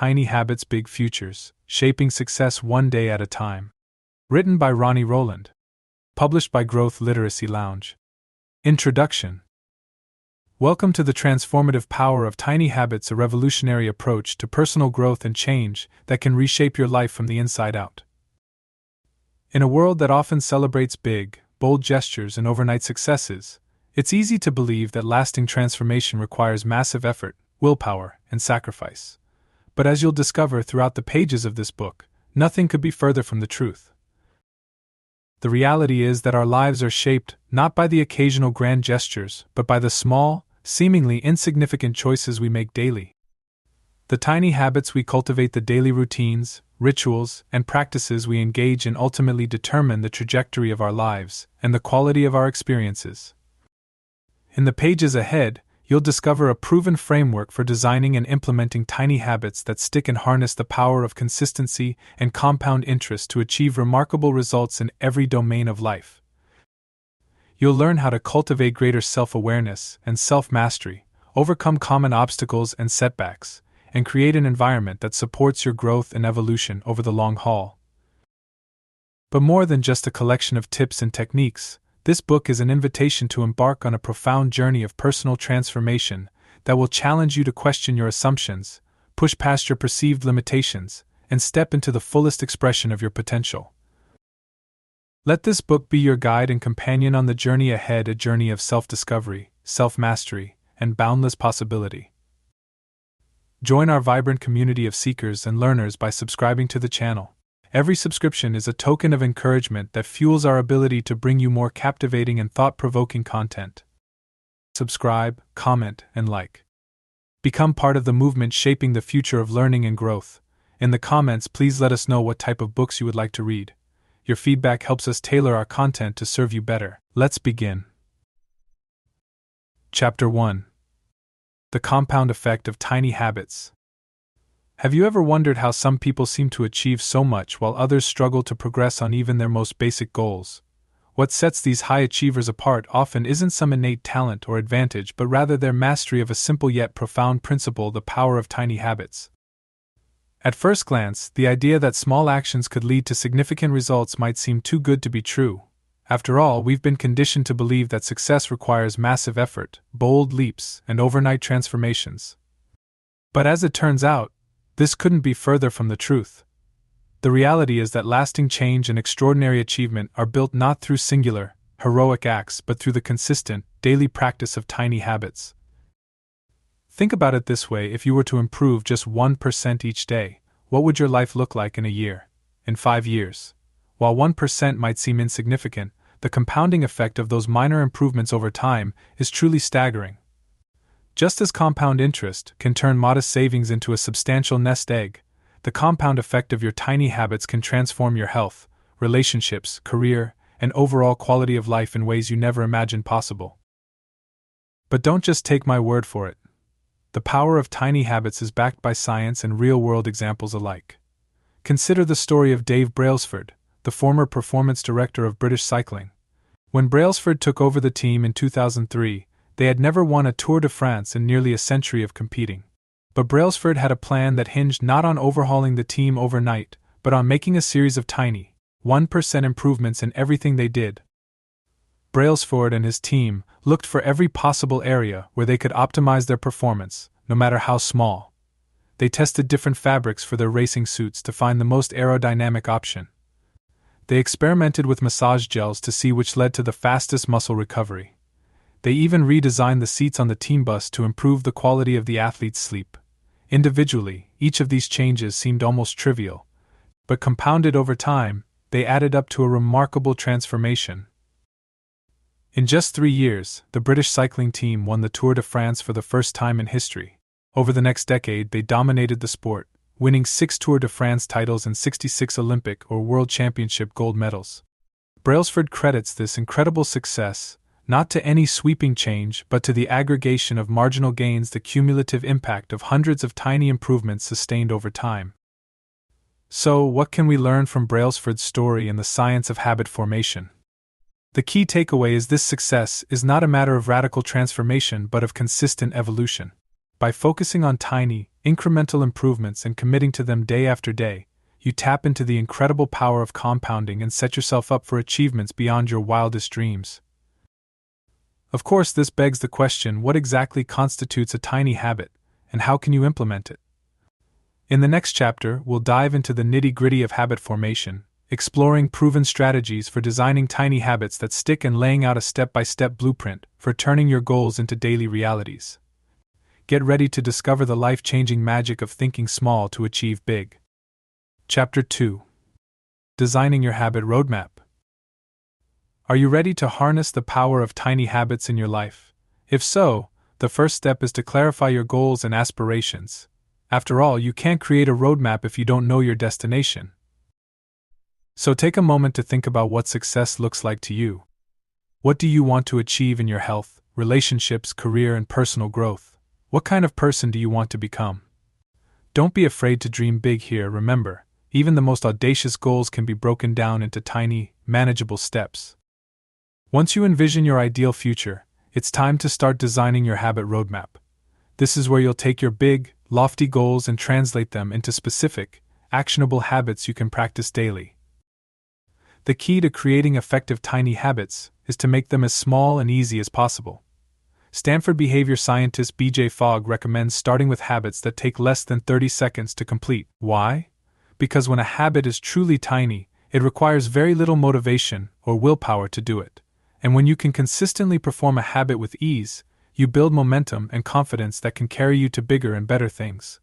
Tiny Habits, Big Futures, Shaping Success One Day at a Time. Written by Ronnie Rowland. Published by Growth Literacy Lounge. Introduction. Welcome to the transformative power of tiny habits, a revolutionary approach to personal growth and change that can reshape your life from the inside out. In a world that often celebrates big, bold gestures and overnight successes, it's easy to believe that lasting transformation requires massive effort, willpower, and sacrifice. But as you'll discover throughout the pages of this book, nothing could be further from the truth. The reality is that our lives are shaped not by the occasional grand gestures, but by the small, seemingly insignificant choices we make daily. The tiny habits we cultivate, the daily routines, rituals, and practices we engage in ultimately determine the trajectory of our lives and the quality of our experiences. In the pages ahead, you'll discover a proven framework for designing and implementing tiny habits that stick and harness the power of consistency and compound interest to achieve remarkable results in every domain of life. You'll learn how to cultivate greater self-awareness and self-mastery, overcome common obstacles and setbacks, and create an environment that supports your growth and evolution over the long haul. But more than just a collection of tips and techniques, this book is an invitation to embark on a profound journey of personal transformation that will challenge you to question your assumptions, push past your perceived limitations, and step into the fullest expression of your potential. Let this book be your guide and companion on the journey ahead, a journey of self-discovery, self-mastery, and boundless possibility. Join our vibrant community of seekers and learners by subscribing to the channel. Every subscription is a token of encouragement that fuels our ability to bring you more captivating and thought-provoking content. Subscribe, comment, and like. Become part of the movement shaping the future of learning and growth. In the comments, please let us know what type of books you would like to read. Your feedback helps us tailor our content to serve you better. Let's begin. Chapter 1. The Compound Effect of Tiny Habits. Have you ever wondered how some people seem to achieve so much while others struggle to progress on even their most basic goals? What sets these high achievers apart often isn't some innate talent or advantage, but rather their mastery of a simple yet profound principle: the power of tiny habits. At first glance, the idea that small actions could lead to significant results might seem too good to be true. After all, we've been conditioned to believe that success requires massive effort, bold leaps, and overnight transformations. But as it turns out, this couldn't be further from the truth. The reality is that lasting change and extraordinary achievement are built not through singular, heroic acts but through the consistent, daily practice of tiny habits. Think about it this way: if you were to improve just 1% each day, what would your life look like in a year, in 5 years? While 1% might seem insignificant, the compounding effect of those minor improvements over time is truly staggering. Just as compound interest can turn modest savings into a substantial nest egg, the compound effect of your tiny habits can transform your health, relationships, career, and overall quality of life in ways you never imagined possible. But don't just take my word for it. The power of tiny habits is backed by science and real-world examples alike. Consider the story of Dave Brailsford, the former performance director of British cycling. When Brailsford took over the team in 2003, they had never won a Tour de France in nearly a century of competing. But Brailsford had a plan that hinged not on overhauling the team overnight, but on making a series of tiny, 1% improvements in everything they did. Brailsford and his team looked for every possible area where they could optimize their performance, no matter how small. They tested different fabrics for their racing suits to find the most aerodynamic option. They experimented with massage gels to see which led to the fastest muscle recovery. They even redesigned the seats on the team bus to improve the quality of the athlete's sleep. Individually, each of these changes seemed almost trivial, but compounded over time, they added up to a remarkable transformation. In just 3 years, the British cycling team won the Tour de France for the first time in history. Over the next decade, they dominated the sport, winning 6 Tour de France titles and 66 Olympic or World Championship gold medals. Brailsford credits this incredible success not to any sweeping change but to the aggregation of marginal gains, the cumulative impact of hundreds of tiny improvements sustained over time. So, what can we learn from Brailsford's story and the science of habit formation? The key takeaway is this: success is not a matter of radical transformation but of consistent evolution. By focusing on tiny, incremental improvements and committing to them day after day, you tap into the incredible power of compounding and set yourself up for achievements beyond your wildest dreams. Of course, this begs the question: what exactly constitutes a tiny habit, and how can you implement it? In the next chapter, we'll dive into the nitty-gritty of habit formation, exploring proven strategies for designing tiny habits that stick and laying out a step-by-step blueprint for turning your goals into daily realities. Get ready to discover the life-changing magic of thinking small to achieve big. Chapter 2. Designing your habit roadmap. Are you ready to harness the power of tiny habits in your life? If so, the first step is to clarify your goals and aspirations. After all, you can't create a roadmap if you don't know your destination. So take a moment to think about what success looks like to you. What do you want to achieve in your health, relationships, career, and personal growth? What kind of person do you want to become? Don't be afraid to dream big here. Remember, even the most audacious goals can be broken down into tiny, manageable steps. Once you envision your ideal future, it's time to start designing your habit roadmap. This is where you'll take your big, lofty goals and translate them into specific, actionable habits you can practice daily. The key to creating effective tiny habits is to make them as small and easy as possible. Stanford behavior scientist B.J. Fogg recommends starting with habits that take less than 30 seconds to complete. Why? Because when a habit is truly tiny, it requires very little motivation or willpower to do it. And when you can consistently perform a habit with ease, you build momentum and confidence that can carry you to bigger and better things.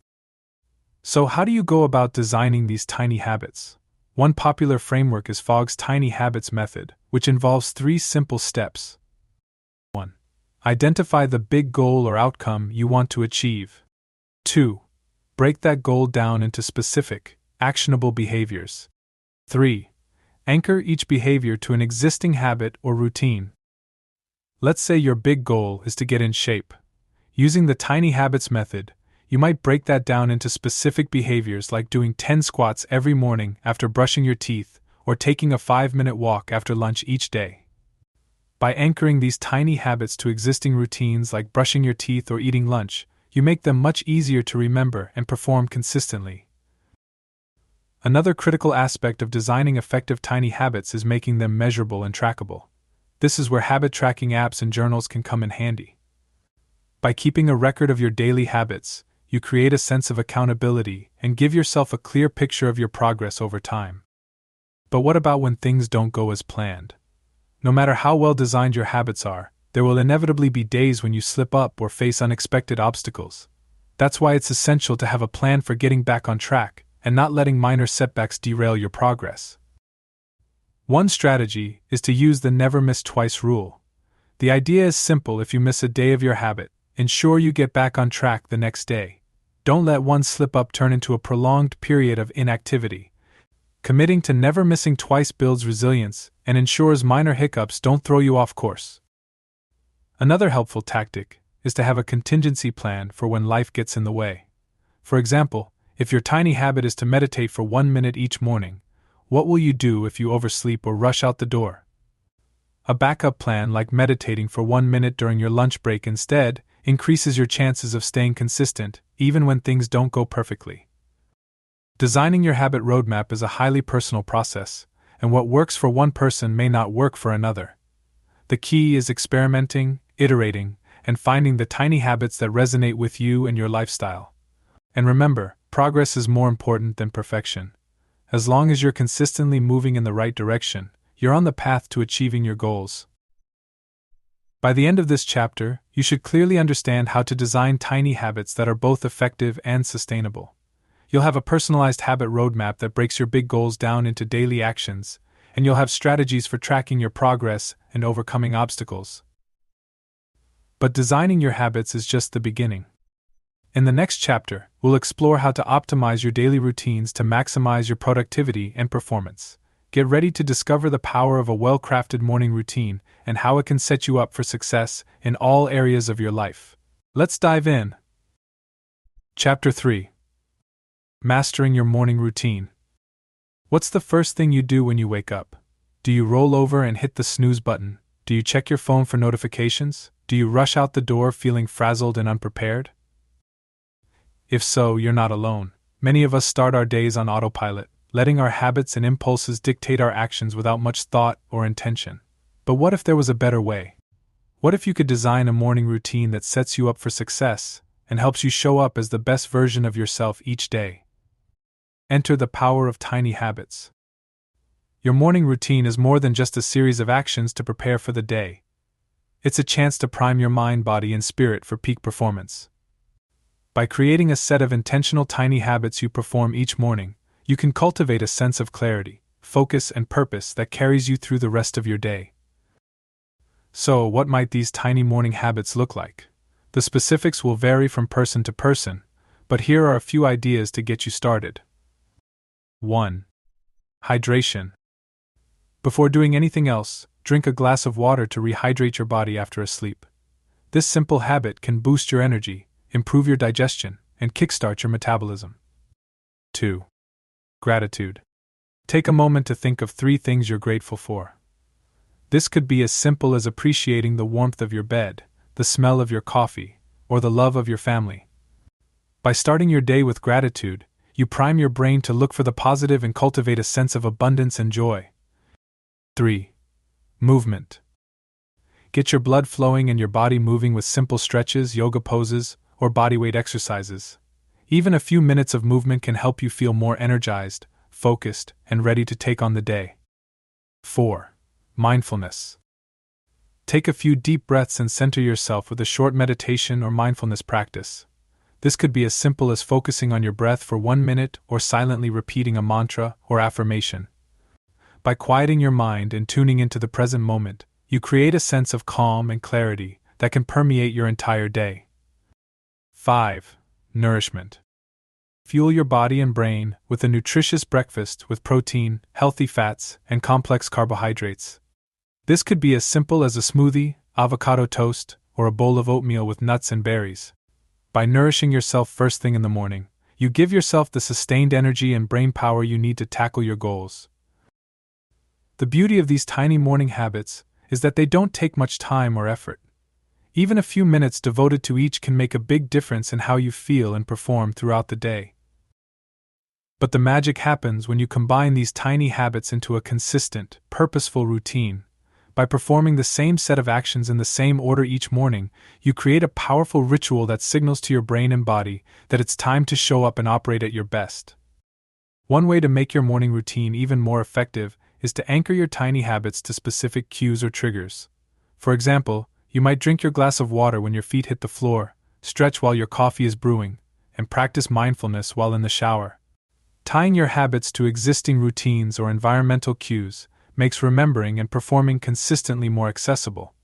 So how do you go about designing these tiny habits? One popular framework is Fogg's Tiny Habits method, which involves 3 simple steps. 1. Identify the big goal or outcome you want to achieve. 2. Break that goal down into specific, actionable behaviors. 3. Anchor each behavior to an existing habit or routine. Let's say your big goal is to get in shape. Using the Tiny Habits method, you might break that down into specific behaviors like doing 10 squats every morning after brushing your teeth, or taking a 5-minute walk after lunch each day. By anchoring these tiny habits to existing routines like brushing your teeth or eating lunch, you make them much easier to remember and perform consistently. Another critical aspect of designing effective tiny habits is making them measurable and trackable. This is where habit tracking apps and journals can come in handy. By keeping a record of your daily habits, you create a sense of accountability and give yourself a clear picture of your progress over time. But what about when things don't go as planned? No matter how well designed your habits are, there will inevitably be days when you slip up or face unexpected obstacles. That's why it's essential to have a plan for getting back on track and not letting minor setbacks derail your progress. One strategy is to use the never miss twice rule. The idea is simple: if you miss a day of your habit, ensure you get back on track the next day. Don't let one slip-up turn into a prolonged period of inactivity. Committing to never missing twice builds resilience and ensures minor hiccups don't throw you off course. Another helpful tactic is to have a contingency plan for when life gets in the way. For example, if your tiny habit is to meditate for 1 minute each morning, what will you do if you oversleep or rush out the door? A backup plan like meditating for 1 minute during your lunch break instead increases your chances of staying consistent, even when things don't go perfectly. Designing your habit roadmap is a highly personal process, and what works for one person may not work for another. The key is experimenting, iterating, and finding the tiny habits that resonate with you and your lifestyle. And remember, progress is more important than perfection. As long as you're consistently moving in the right direction, you're on the path to achieving your goals. By the end of this chapter, you should clearly understand how to design tiny habits that are both effective and sustainable. You'll have a personalized habit roadmap that breaks your big goals down into daily actions, and you'll have strategies for tracking your progress and overcoming obstacles. But designing your habits is just the beginning. In the next chapter, we'll explore how to optimize your daily routines to maximize your productivity and performance. Get ready to discover the power of a well-crafted morning routine and how it can set you up for success in all areas of your life. Let's dive in. Chapter 3. Mastering your morning routine. What's the first thing you do when you wake up? Do you roll over and hit the snooze button? Do you check your phone for notifications? Do you rush out the door feeling frazzled and unprepared? If so, you're not alone. Many of us start our days on autopilot, letting our habits and impulses dictate our actions without much thought or intention. But what if there was a better way? What if you could design a morning routine that sets you up for success and helps you show up as the best version of yourself each day? Enter the power of tiny habits. Your morning routine is more than just a series of actions to prepare for the day. It's a chance to prime your mind, body, and spirit for peak performance. By creating a set of intentional tiny habits you perform each morning, you can cultivate a sense of clarity, focus, and purpose that carries you through the rest of your day. So, what might these tiny morning habits look like? The specifics will vary from person to person, but here are a few ideas to get you started. 1. Hydration. Before doing anything else, drink a glass of water to rehydrate your body after a sleep. This simple habit can boost your energy, improve your digestion, and kickstart your metabolism. 2. Gratitude. Take a moment to think of 3 things you're grateful for. This could be as simple as appreciating the warmth of your bed, the smell of your coffee, or the love of your family. By starting your day with gratitude, you prime your brain to look for the positive and cultivate a sense of abundance and joy. 3. Movement. Get your blood flowing and your body moving with simple stretches, yoga poses, or bodyweight exercises. Even a few minutes of movement can help you feel more energized, focused, and ready to take on the day. 4. Mindfulness. Take a few deep breaths and center yourself with a short meditation or mindfulness practice. This could be as simple as focusing on your breath for 1 minute or silently repeating a mantra or affirmation. By quieting your mind and tuning into the present moment, you create a sense of calm and clarity that can permeate your entire day. 5. Nourishment. Fuel your body and brain with a nutritious breakfast with protein, healthy fats, and complex carbohydrates. This could be as simple as a smoothie, avocado toast, or a bowl of oatmeal with nuts and berries. By nourishing yourself first thing in the morning, you give yourself the sustained energy and brain power you need to tackle your goals. The beauty of these tiny morning habits is that they don't take much time or effort. Even a few minutes devoted to each can make a big difference in how you feel and perform throughout the day. But the magic happens when you combine these tiny habits into a consistent, purposeful routine. By performing the same set of actions in the same order each morning, you create a powerful ritual that signals to your brain and body that it's time to show up and operate at your best. One way to make your morning routine even more effective is to anchor your tiny habits to specific cues or triggers. For example, you might drink your glass of water when your feet hit the floor, stretch while your coffee is brewing, and practice mindfulness while in the shower. Tying your habits to existing routines or environmental cues makes remembering and performing consistently more accessible.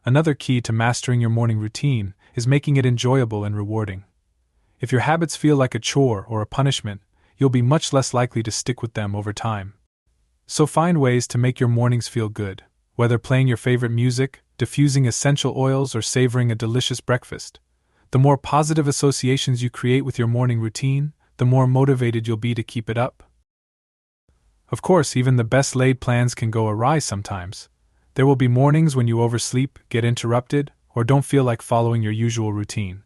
Another key to mastering your morning routine is making it enjoyable and rewarding. If your habits feel like a chore or a punishment, you'll be much less likely to stick with them over time. So find ways to make your mornings feel good, whether playing your favorite music, diffusing essential oils, or savoring a delicious breakfast. The more positive associations you create with your morning routine, the more motivated you'll be to keep it up. Of course, even the best laid plans can go awry sometimes. There will be mornings when you oversleep, get interrupted, or don't feel like following your usual routine.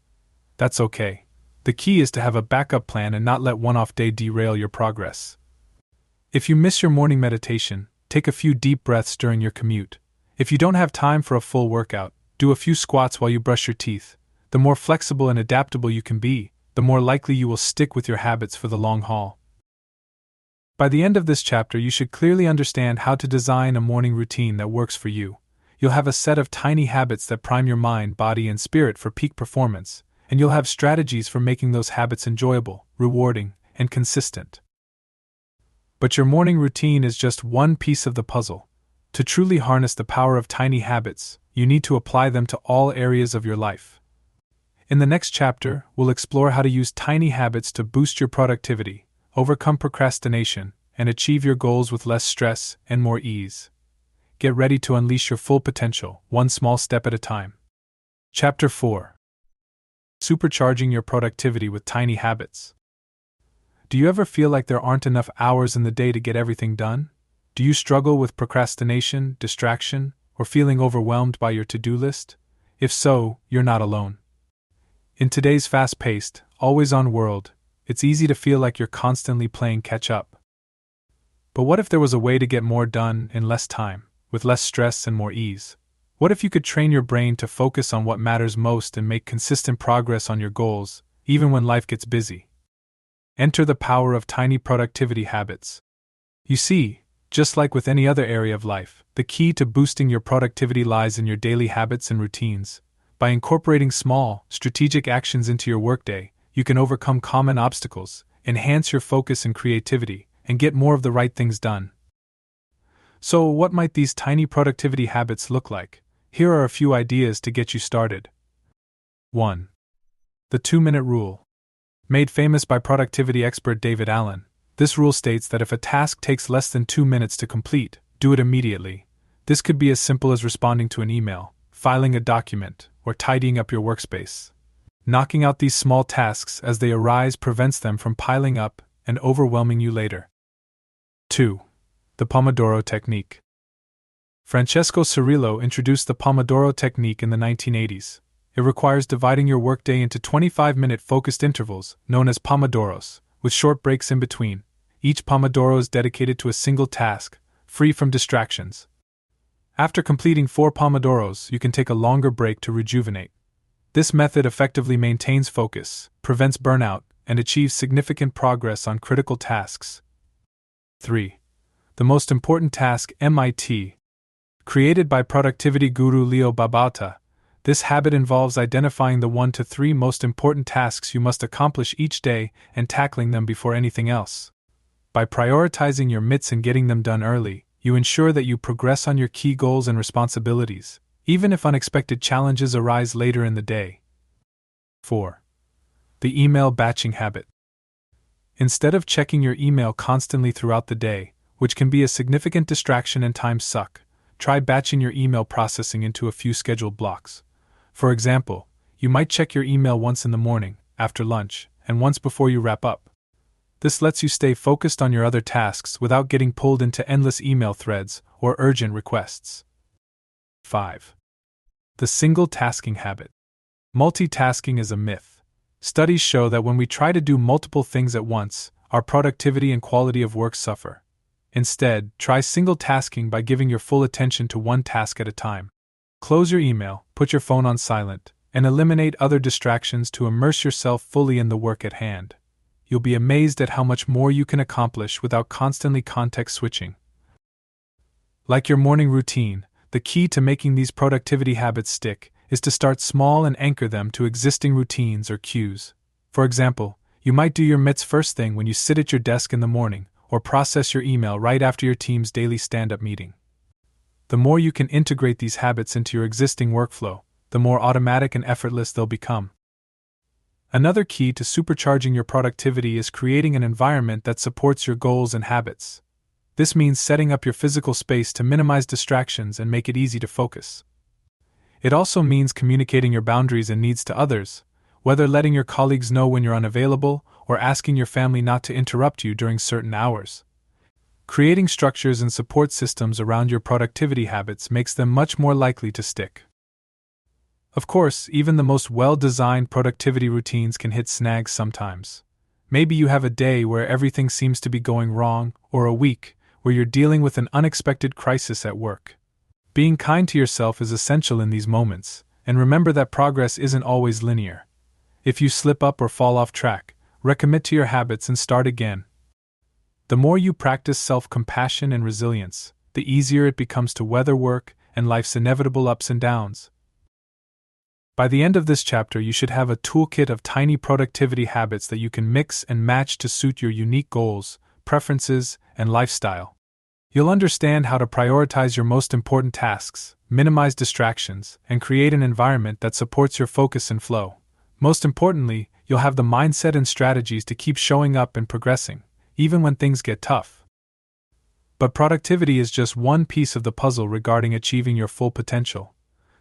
That's okay. The key is to have a backup plan and not let one-off day derail your progress. If you miss your morning meditation, take a few deep breaths during your commute. If you don't have time for a full workout, do a few squats while you brush your teeth. The more flexible and adaptable you can be, the more likely you will stick with your habits for the long haul. By the end of this chapter, you should clearly understand how to design a morning routine that works for you. You'll have a set of tiny habits that prime your mind, body, and spirit for peak performance, and you'll have strategies for making those habits enjoyable, rewarding, and consistent. But your morning routine is just one piece of the puzzle. To truly harness the power of tiny habits, you need to apply them to all areas of your life. In the next chapter, we'll explore how to use tiny habits to boost your productivity, overcome procrastination, and achieve your goals with less stress and more ease. Get ready to unleash your full potential, one small step at a time. Chapter 4. Supercharging your productivity with tiny habits. Do you ever feel like there aren't enough hours in the day to get everything done? Do you struggle with procrastination, distraction, or feeling overwhelmed by your to-do list? If so, you're not alone. In today's fast-paced, always-on world, it's easy to feel like you're constantly playing catch-up. But what if there was a way to get more done in less time, with less stress and more ease? What if you could train your brain to focus on what matters most and make consistent progress on your goals, even when life gets busy? Enter the power of tiny productivity habits. You see, just like with any other area of life, the key to boosting your productivity lies in your daily habits and routines. By incorporating small, strategic actions into your workday, you can overcome common obstacles, enhance your focus and creativity, and get more of the right things done. So, what might these tiny productivity habits look like? Here are a few ideas to get you started. 1. The 2-minute rule. Made famous by productivity expert David Allen, this rule states that if a task takes less than 2 minutes to complete, do it immediately. This could be as simple as responding to an email, filing a document, or tidying up your workspace. Knocking out these small tasks as they arise prevents them from piling up and overwhelming you later. 2. The Pomodoro Technique. Francesco Cirillo introduced the Pomodoro technique in the 1980s. It requires dividing your workday into 25-minute focused intervals, known as pomodoros, with short breaks in between. Each pomodoro is dedicated to a single task, free from distractions. After completing 4 pomodoros, you can take a longer break to rejuvenate. This method effectively maintains focus, prevents burnout, and achieves significant progress on critical tasks. 3. The Most Important Task MIT. Created by productivity guru Leo Babauta, this habit involves identifying the 1 to 3 most important tasks you must accomplish each day and tackling them before anything else. By prioritizing your mitts and getting them done early, you ensure that you progress on your key goals and responsibilities, even if unexpected challenges arise later in the day. 4. The email batching habit. Instead of checking your email constantly throughout the day, which can be a significant distraction and time suck, try batching your email processing into a few scheduled blocks. For example, you might check your email once in the morning, after lunch, and once before you wrap up. This lets you stay focused on your other tasks without getting pulled into endless email threads or urgent requests. 5. The single tasking habit. Multitasking is a myth. Studies show that when we try to do multiple things at once, our productivity and quality of work suffer. Instead, try single tasking by giving your full attention to one task at a time. Close your email, put your phone on silent, and eliminate other distractions to immerse yourself fully in the work at hand. You'll be amazed at how much more you can accomplish without constantly context switching. Like your morning routine, the key to making these productivity habits stick is to start small and anchor them to existing routines or cues. For example, you might do your mitts first thing when you sit at your desk in the morning, or process your email right after your team's daily stand-up meeting. The more you can integrate these habits into your existing workflow, the more automatic and effortless they'll become. Another key to supercharging your productivity is creating an environment that supports your goals and habits. This means setting up your physical space to minimize distractions and make it easy to focus. It also means communicating your boundaries and needs to others, whether letting your colleagues know when you're unavailable or asking your family not to interrupt you during certain hours. Creating structures and support systems around your productivity habits makes them much more likely to stick. Of course, even the most well-designed productivity routines can hit snags sometimes. Maybe you have a day where everything seems to be going wrong, or a week where you're dealing with an unexpected crisis at work. Being kind to yourself is essential in these moments, and remember that progress isn't always linear. If you slip up or fall off track, recommit to your habits and start again. The more you practice self-compassion and resilience, the easier it becomes to weather work and life's inevitable ups and downs. By the end of this chapter, you should have a toolkit of tiny productivity habits that you can mix and match to suit your unique goals, preferences, and lifestyle. You'll understand how to prioritize your most important tasks, minimize distractions, and create an environment that supports your focus and flow. Most importantly, you'll have the mindset and strategies to keep showing up and progressing, even when things get tough. But productivity is just one piece of the puzzle regarding achieving your full potential.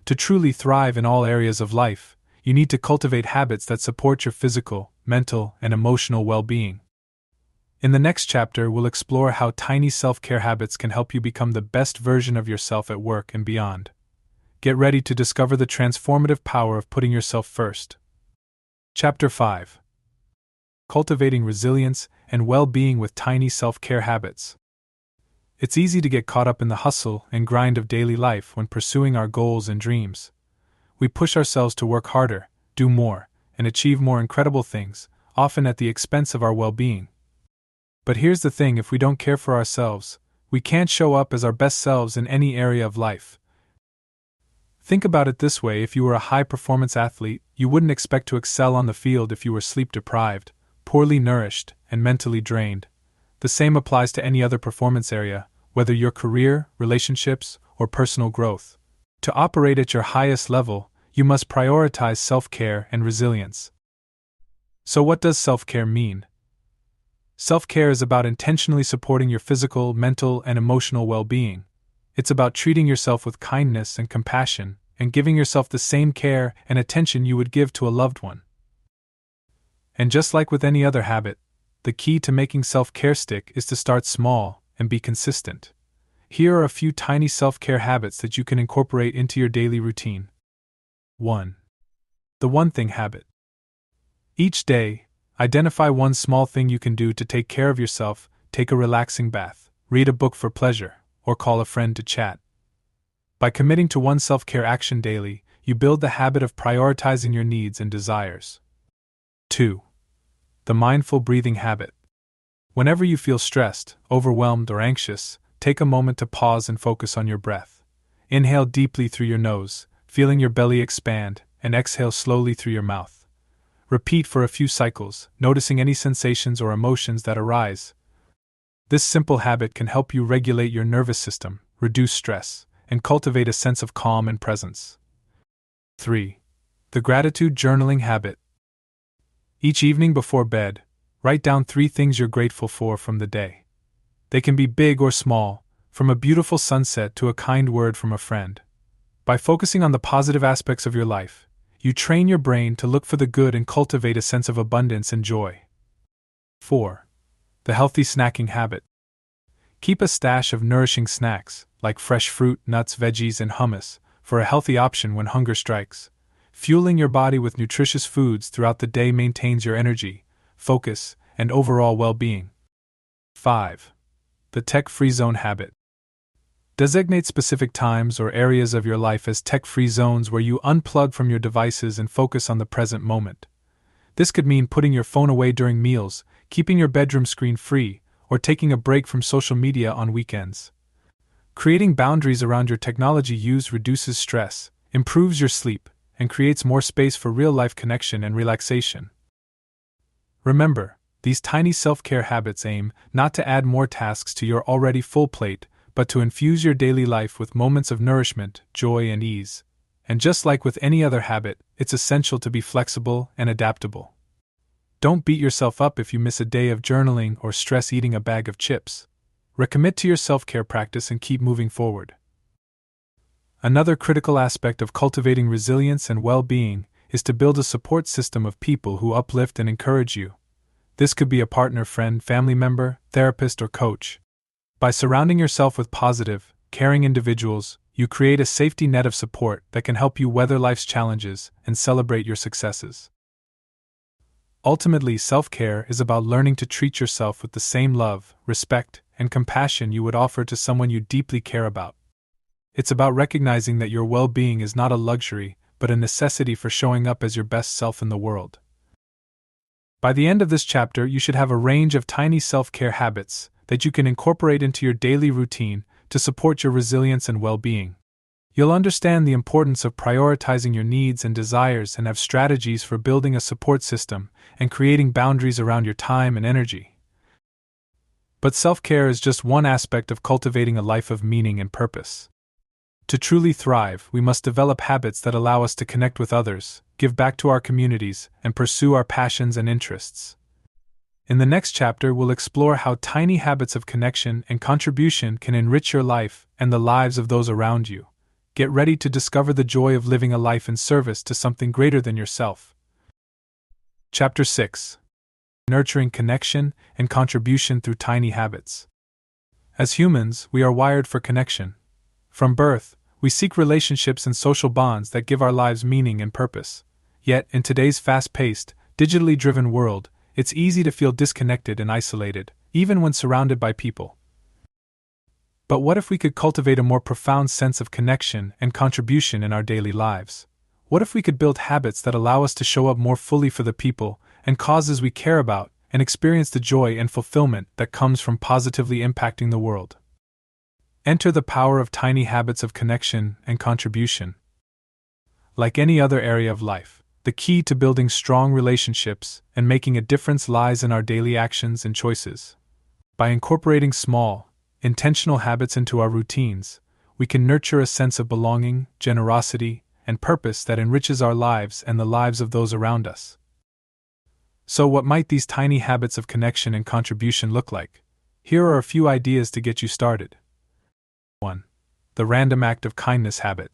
To truly thrive in all areas of life, you need to cultivate habits that support your physical, mental, and emotional well-being. In the next chapter, we'll explore how tiny self-care habits can help you become the best version of yourself at work and beyond. Get ready to discover the transformative power of putting yourself first. Chapter 5: Cultivating Resilience and Well-Being with Tiny Self-Care Habits. It's easy to get caught up in the hustle and grind of daily life when pursuing our goals and dreams. We push ourselves to work harder, do more, and achieve more incredible things, often at the expense of our well-being. But here's the thing: if we don't care for ourselves, we can't show up as our best selves in any area of life. Think about it this way: if you were a high-performance athlete, you wouldn't expect to excel on the field if you were sleep-deprived, poorly nourished, and mentally drained. The same applies to any other performance area, whether your career, relationships, or personal growth. To operate at your highest level, you must prioritize self-care and resilience. So what does self-care mean? Self-care is about intentionally supporting your physical, mental, and emotional well-being. It's about treating yourself with kindness and compassion, and giving yourself the same care and attention you would give to a loved one. And just like with any other habit, the key to making self-care stick is to start small and be consistent. Here are a few tiny self-care habits that you can incorporate into your daily routine. 1. The one thing habit. Each day, identify one small thing you can do to take care of yourself. Take a relaxing bath, read a book for pleasure, or call a friend to chat. By committing to one self-care action daily, you build the habit of prioritizing your needs and desires. 2. The mindful breathing habit. Whenever you feel stressed, overwhelmed, or anxious, take a moment to pause and focus on your breath. Inhale deeply through your nose, feeling your belly expand, and exhale slowly through your mouth. Repeat for a few cycles, noticing any sensations or emotions that arise. This simple habit can help you regulate your nervous system, reduce stress, and cultivate a sense of calm and presence. 3. The gratitude journaling habit. Each evening before bed, write down 3 things you're grateful for from the day. They can be big or small, from a beautiful sunset to a kind word from a friend. By focusing on the positive aspects of your life, you train your brain to look for the good and cultivate a sense of abundance and joy. 4. The healthy snacking habit. Keep a stash of nourishing snacks, like fresh fruit, nuts, veggies, and hummus, for a healthy option when hunger strikes. Fueling your body with nutritious foods throughout the day maintains your energy, focus, and overall well-being. 5. The tech-free zone habit. Designate specific times or areas of your life as tech-free zones where you unplug from your devices and focus on the present moment. This could mean putting your phone away during meals, keeping your bedroom screen free, or taking a break from social media on weekends. Creating boundaries around your technology use reduces stress, improves your sleep, and creates more space for real-life connection and relaxation. Remember, these tiny self-care habits aim not to add more tasks to your already full plate, but to infuse your daily life with moments of nourishment, joy, and ease. And just like with any other habit, it's essential to be flexible and adaptable. Don't beat yourself up if you miss a day of journaling or stress eating a bag of chips. Recommit to your self-care practice and keep moving forward. Another critical aspect of cultivating resilience and well-being is to build a support system of people who uplift and encourage you. This could be a partner, friend, family member, therapist, or coach. By surrounding yourself with positive, caring individuals, you create a safety net of support that can help you weather life's challenges and celebrate your successes. Ultimately, self-care is about learning to treat yourself with the same love, respect, and compassion you would offer to someone you deeply care about. It's about recognizing that your well-being is not a luxury, but a necessity for showing up as your best self in the world. By the end of this chapter, you should have a range of tiny self-care habits that you can incorporate into your daily routine to support your resilience and well-being. You'll understand the importance of prioritizing your needs and desires and have strategies for building a support system and creating boundaries around your time and energy. But self-care is just one aspect of cultivating a life of meaning and purpose. To truly thrive, we must develop habits that allow us to connect with others, give back to our communities, and pursue our passions and interests. In the next chapter, we'll explore how tiny habits of connection and contribution can enrich your life and the lives of those around you. Get ready to discover the joy of living a life in service to something greater than yourself. Chapter 6. Nurturing connection and contribution through tiny habits. As humans, we are wired for connection. From birth, we seek relationships and social bonds that give our lives meaning and purpose. Yet, in today's fast-paced, digitally driven world, it's easy to feel disconnected and isolated, even when surrounded by people. But what if we could cultivate a more profound sense of connection and contribution in our daily lives? What if we could build habits that allow us to show up more fully for the people and causes we care about and experience the joy and fulfillment that comes from positively impacting the world? Enter the power of tiny habits of connection and contribution. Like any other area of life, the key to building strong relationships and making a difference lies in our daily actions and choices. By incorporating small, intentional habits into our routines, we can nurture a sense of belonging, generosity, and purpose that enriches our lives and the lives of those around us. So, what might these tiny habits of connection and contribution look like? Here are a few ideas to get you started. 1. The random act of kindness habit.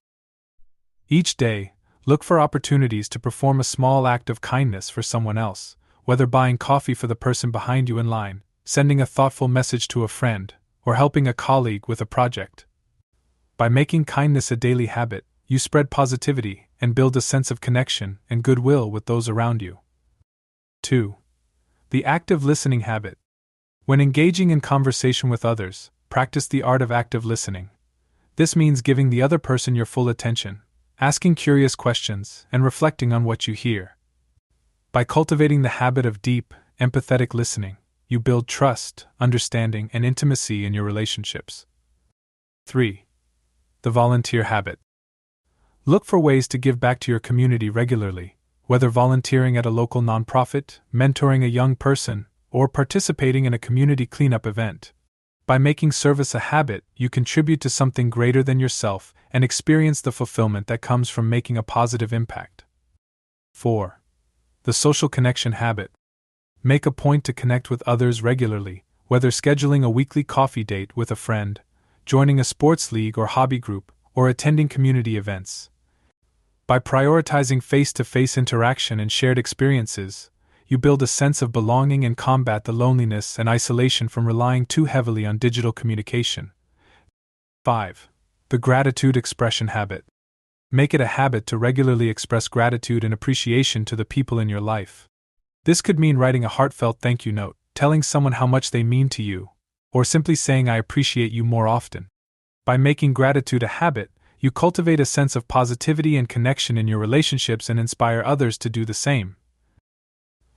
Each day, look for opportunities to perform a small act of kindness for someone else, whether buying coffee for the person behind you in line, sending a thoughtful message to a friend, or helping a colleague with a project. By making kindness a daily habit, you spread positivity and build a sense of connection and goodwill with those around you. 2. The active listening habit. When engaging in conversation with others, practice the art of active listening. This means giving the other person your full attention, asking curious questions, and reflecting on what you hear. By cultivating the habit of deep, empathetic listening, you build trust, understanding, and intimacy in your relationships. 3. The volunteer habit. Look for ways to give back to your community regularly, whether volunteering at a local nonprofit, mentoring a young person, or participating in a community cleanup event. By making service a habit, you contribute to something greater than yourself and experience the fulfillment that comes from making a positive impact. 4. The social connection habit. Make a point to connect with others regularly, whether scheduling a weekly coffee date with a friend, joining a sports league or hobby group, or attending community events. By prioritizing face-to-face interaction and shared experiences, you build a sense of belonging and combat the loneliness and isolation from relying too heavily on digital communication. 5. The gratitude expression habit. Make it a habit to regularly express gratitude and appreciation to the people in your life. This could mean writing a heartfelt thank you note, telling someone how much they mean to you, or simply saying I appreciate you more often. By making gratitude a habit, you cultivate a sense of positivity and connection in your relationships and inspire others to do the same.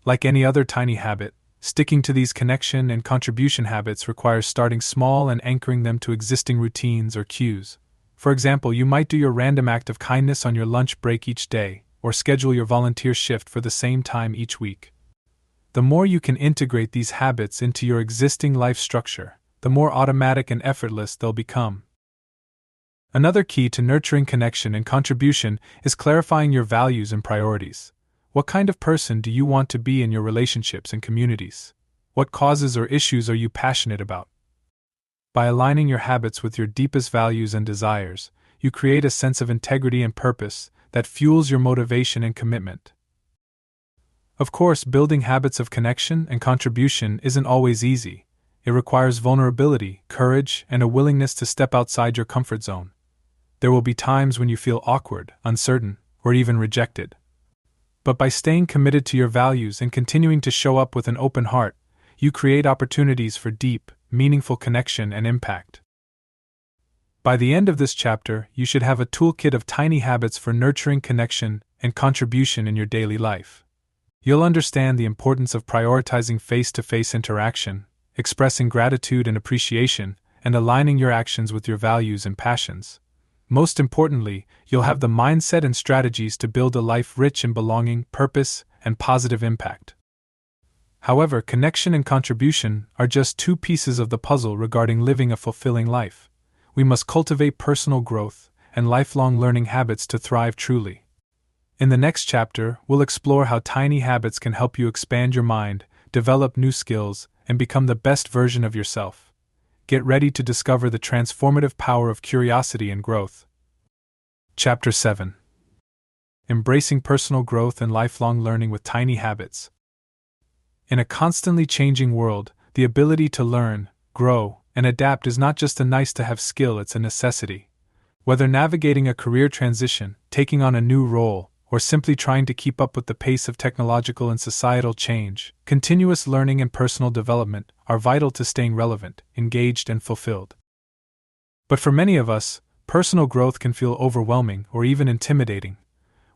Like any other tiny habit, sticking to these connection and contribution habits requires starting small and anchoring them to existing routines or cues. For example, you might do your random act of kindness on your lunch break each day, or schedule your volunteer shift for the same time each week. The more you can integrate these habits into your existing life structure, the more automatic and effortless they'll become. Another key to nurturing connection and contribution is clarifying your values and priorities. What kind of person do you want to be in your relationships and communities? What causes or issues are you passionate about? By aligning your habits with your deepest values and desires, you create a sense of integrity and purpose that fuels your motivation and commitment. Of course, building habits of connection and contribution isn't always easy. It requires vulnerability, courage, and a willingness to step outside your comfort zone. There will be times when you feel awkward, uncertain, or even rejected. But by staying committed to your values and continuing to show up with an open heart, you create opportunities for deep, meaningful connection and impact. By the end of this chapter, you should have a toolkit of tiny habits for nurturing connection and contribution in your daily life. You'll understand the importance of prioritizing face-to-face interaction, expressing gratitude and appreciation, and aligning your actions with your values and passions. Most importantly, you'll have the mindset and strategies to build a life rich in belonging, purpose, and positive impact. However, connection and contribution are just two pieces of the puzzle regarding living a fulfilling life. We must cultivate personal growth and lifelong learning habits to thrive truly. In the next chapter, we'll explore how tiny habits can help you expand your mind, develop new skills, and become the best version of yourself. Get ready to discover the transformative power of curiosity and growth. Chapter 7. Embracing personal growth and lifelong learning with tiny habits. In a constantly changing world, the ability to learn, grow, and adapt is not just a nice-to-have skill, it's a necessity. Whether navigating a career transition, taking on a new role, or simply trying to keep up with the pace of technological and societal change, continuous learning and personal development are vital to staying relevant, engaged, and fulfilled. But for many of us, personal growth can feel overwhelming or even intimidating.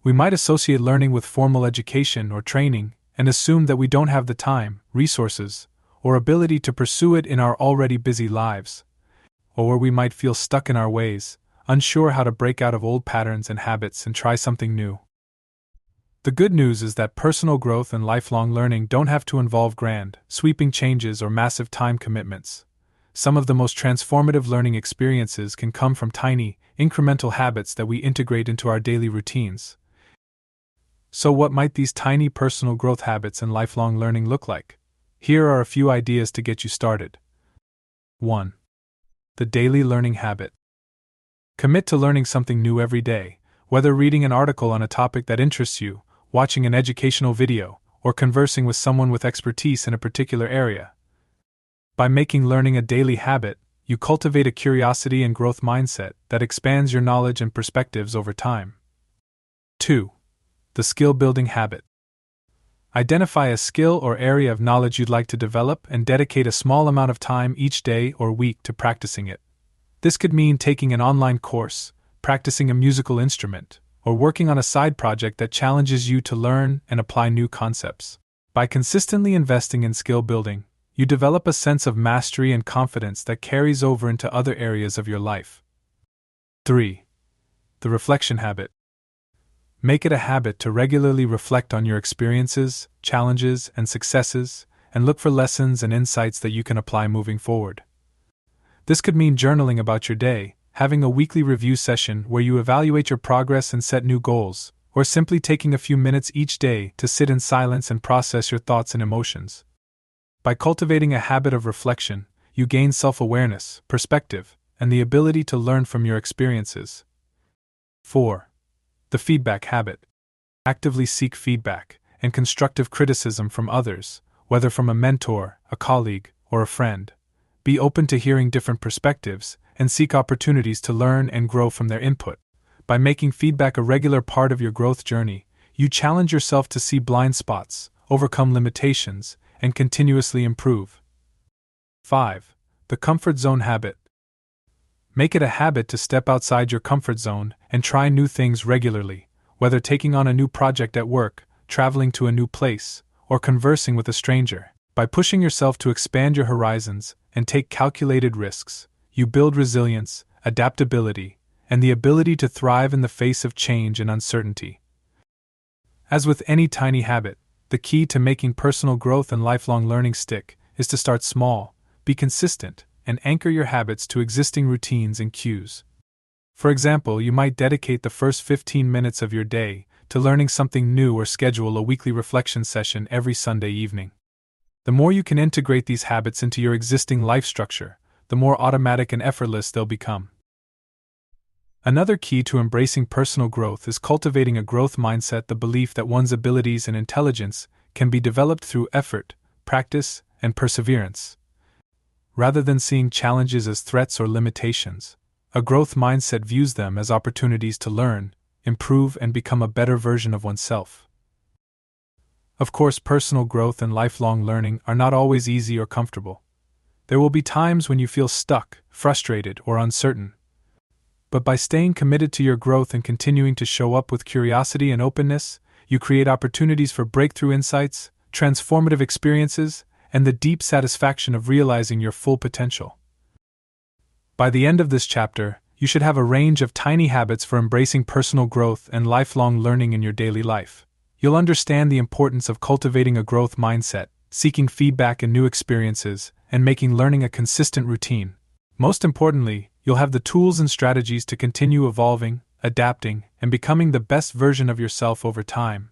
We might associate learning with formal education or training and assume that we don't have the time, resources, or ability to pursue it in our already busy lives. Or we might feel stuck in our ways, unsure how to break out of old patterns and habits and try something new. The good news is that personal growth and lifelong learning don't have to involve grand, sweeping changes or massive time commitments. Some of the most transformative learning experiences can come from tiny, incremental habits that we integrate into our daily routines. So, what might these tiny personal growth habits and lifelong learning look like? Here are a few ideas to get you started. 1. The daily learning habit. Commit to learning something new every day, whether reading an article on a topic that interests you, watching an educational video, or conversing with someone with expertise in a particular area. By making learning a daily habit, you cultivate a curiosity and growth mindset that expands your knowledge and perspectives over time. 2. The skill-building habit. Identify a skill or area of knowledge you'd like to develop and dedicate a small amount of time each day or week to practicing it. This could mean taking an online course, practicing a musical instrument, or working on a side project that challenges you to learn and apply new concepts. By consistently investing in skill building, you develop a sense of mastery and confidence that carries over into other areas of your life. 3. The reflection habit. Make it a habit to regularly reflect on your experiences, challenges, and successes, and look for lessons and insights that you can apply moving forward. This could mean journaling about your day, having a weekly review session where you evaluate your progress and set new goals, or simply taking a few minutes each day to sit in silence and process your thoughts and emotions. By cultivating a habit of reflection, you gain self-awareness, perspective, and the ability to learn from your experiences. 4. The feedback habit. Actively seek feedback and constructive criticism from others, whether from a mentor, a colleague, or a friend. Be open to hearing different perspectives and seek opportunities to learn and grow from their input. By making feedback a regular part of your growth journey, you challenge yourself to see blind spots, overcome limitations, and continuously improve. 5. The comfort zone habit. Make it a habit to step outside your comfort zone and try new things regularly, whether taking on a new project at work, traveling to a new place, or conversing with a stranger. By pushing yourself to expand your horizons and take calculated risks, you build resilience, adaptability, and the ability to thrive in the face of change and uncertainty. As with any tiny habit, the key to making personal growth and lifelong learning stick is to start small, be consistent, and anchor your habits to existing routines and cues. For example, you might dedicate the first 15 minutes of your day to learning something new or schedule a weekly reflection session every Sunday evening. The more you can integrate these habits into your existing life structure, the more automatic and effortless they'll become. Another key to embracing personal growth is cultivating a growth mindset, the belief that one's abilities and intelligence can be developed through effort, practice, and perseverance. Rather than seeing challenges as threats or limitations, a growth mindset views them as opportunities to learn, improve, and become a better version of oneself. Of course, personal growth and lifelong learning are not always easy or comfortable. There will be times when you feel stuck, frustrated, or uncertain. But by staying committed to your growth and continuing to show up with curiosity and openness, you create opportunities for breakthrough insights, transformative experiences, and the deep satisfaction of realizing your full potential. By the end of this chapter, you should have a range of tiny habits for embracing personal growth and lifelong learning in your daily life. You'll understand the importance of cultivating a growth mindset, seeking feedback and new experiences, and making learning a consistent routine. Most importantly, you'll have the tools and strategies to continue evolving, adapting, and becoming the best version of yourself over time.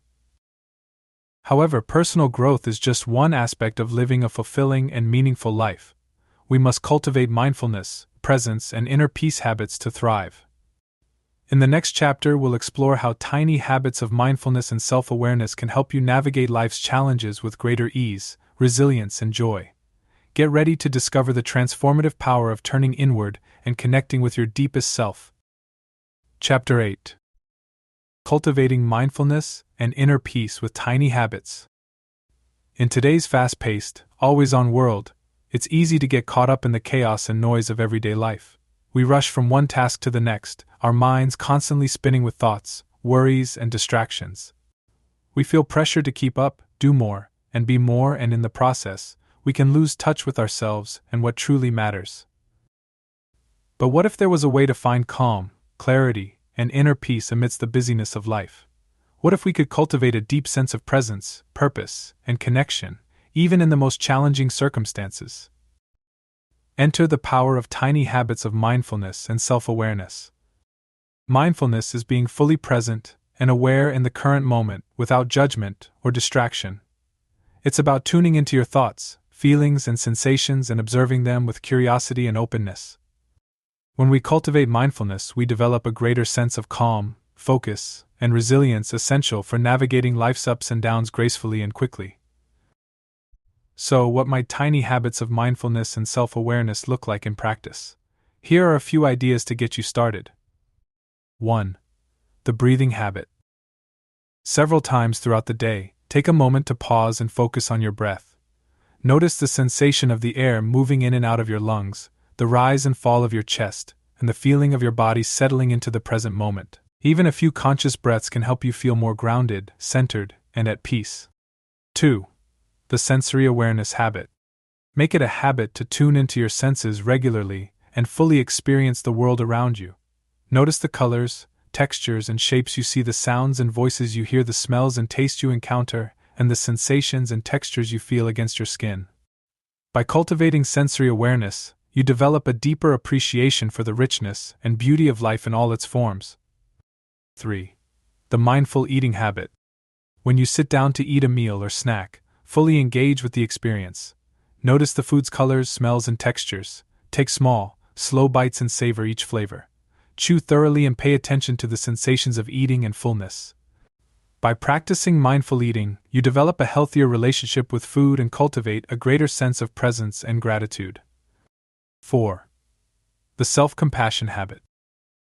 However, personal growth is just one aspect of living a fulfilling and meaningful life. We must cultivate mindfulness, presence, and inner peace habits to thrive. In the next chapter, we'll explore how tiny habits of mindfulness and self-awareness can help you navigate life's challenges with greater ease, resilience, and joy. Get ready to discover the transformative power of turning inward and connecting with your deepest self. Chapter 8. Cultivating mindfulness and inner peace with tiny habits. In today's fast-paced, always-on world, it's easy to get caught up in the chaos and noise of everyday life. We rush from one task to the next, our minds constantly spinning with thoughts, worries, and distractions. We feel pressure to keep up, do more, and be more, and in the process, we can lose touch with ourselves and what truly matters. But what if there was a way to find calm, clarity, and inner peace amidst the busyness of life? What if we could cultivate a deep sense of presence, purpose, and connection, even in the most challenging circumstances? Enter the power of tiny habits of mindfulness and self-awareness. Mindfulness is being fully present and aware in the current moment without judgment or distraction. It's about tuning into your thoughts, feelings, and sensations and observing them with curiosity and openness. When we cultivate mindfulness, we develop a greater sense of calm, focus, and resilience essential for navigating life's ups and downs gracefully and quickly. So, what might tiny habits of mindfulness and self-awareness look like in practice? Here are a few ideas to get you started. 1. The breathing habit. Several times throughout the day, take a moment to pause and focus on your breath. Notice the sensation of the air moving in and out of your lungs, the rise and fall of your chest, and the feeling of your body settling into the present moment. Even a few conscious breaths can help you feel more grounded, centered, and at peace. 2. The sensory awareness habit. Make it a habit to tune into your senses regularly and fully experience the world around you. Notice the colors, textures, and shapes you see, the sounds and voices you hear, the smells and tastes you encounter, and the sensations and textures you feel against your skin. By cultivating sensory awareness, you develop a deeper appreciation for the richness and beauty of life in all its forms. 3. The mindful eating habit. When you sit down to eat a meal or snack, fully engage with the experience. Notice the food's colors, smells, and textures. Take small, slow bites and savor each flavor. Chew thoroughly and pay attention to the sensations of eating and fullness. By practicing mindful eating, you develop a healthier relationship with food and cultivate a greater sense of presence and gratitude. 4. The self-compassion habit.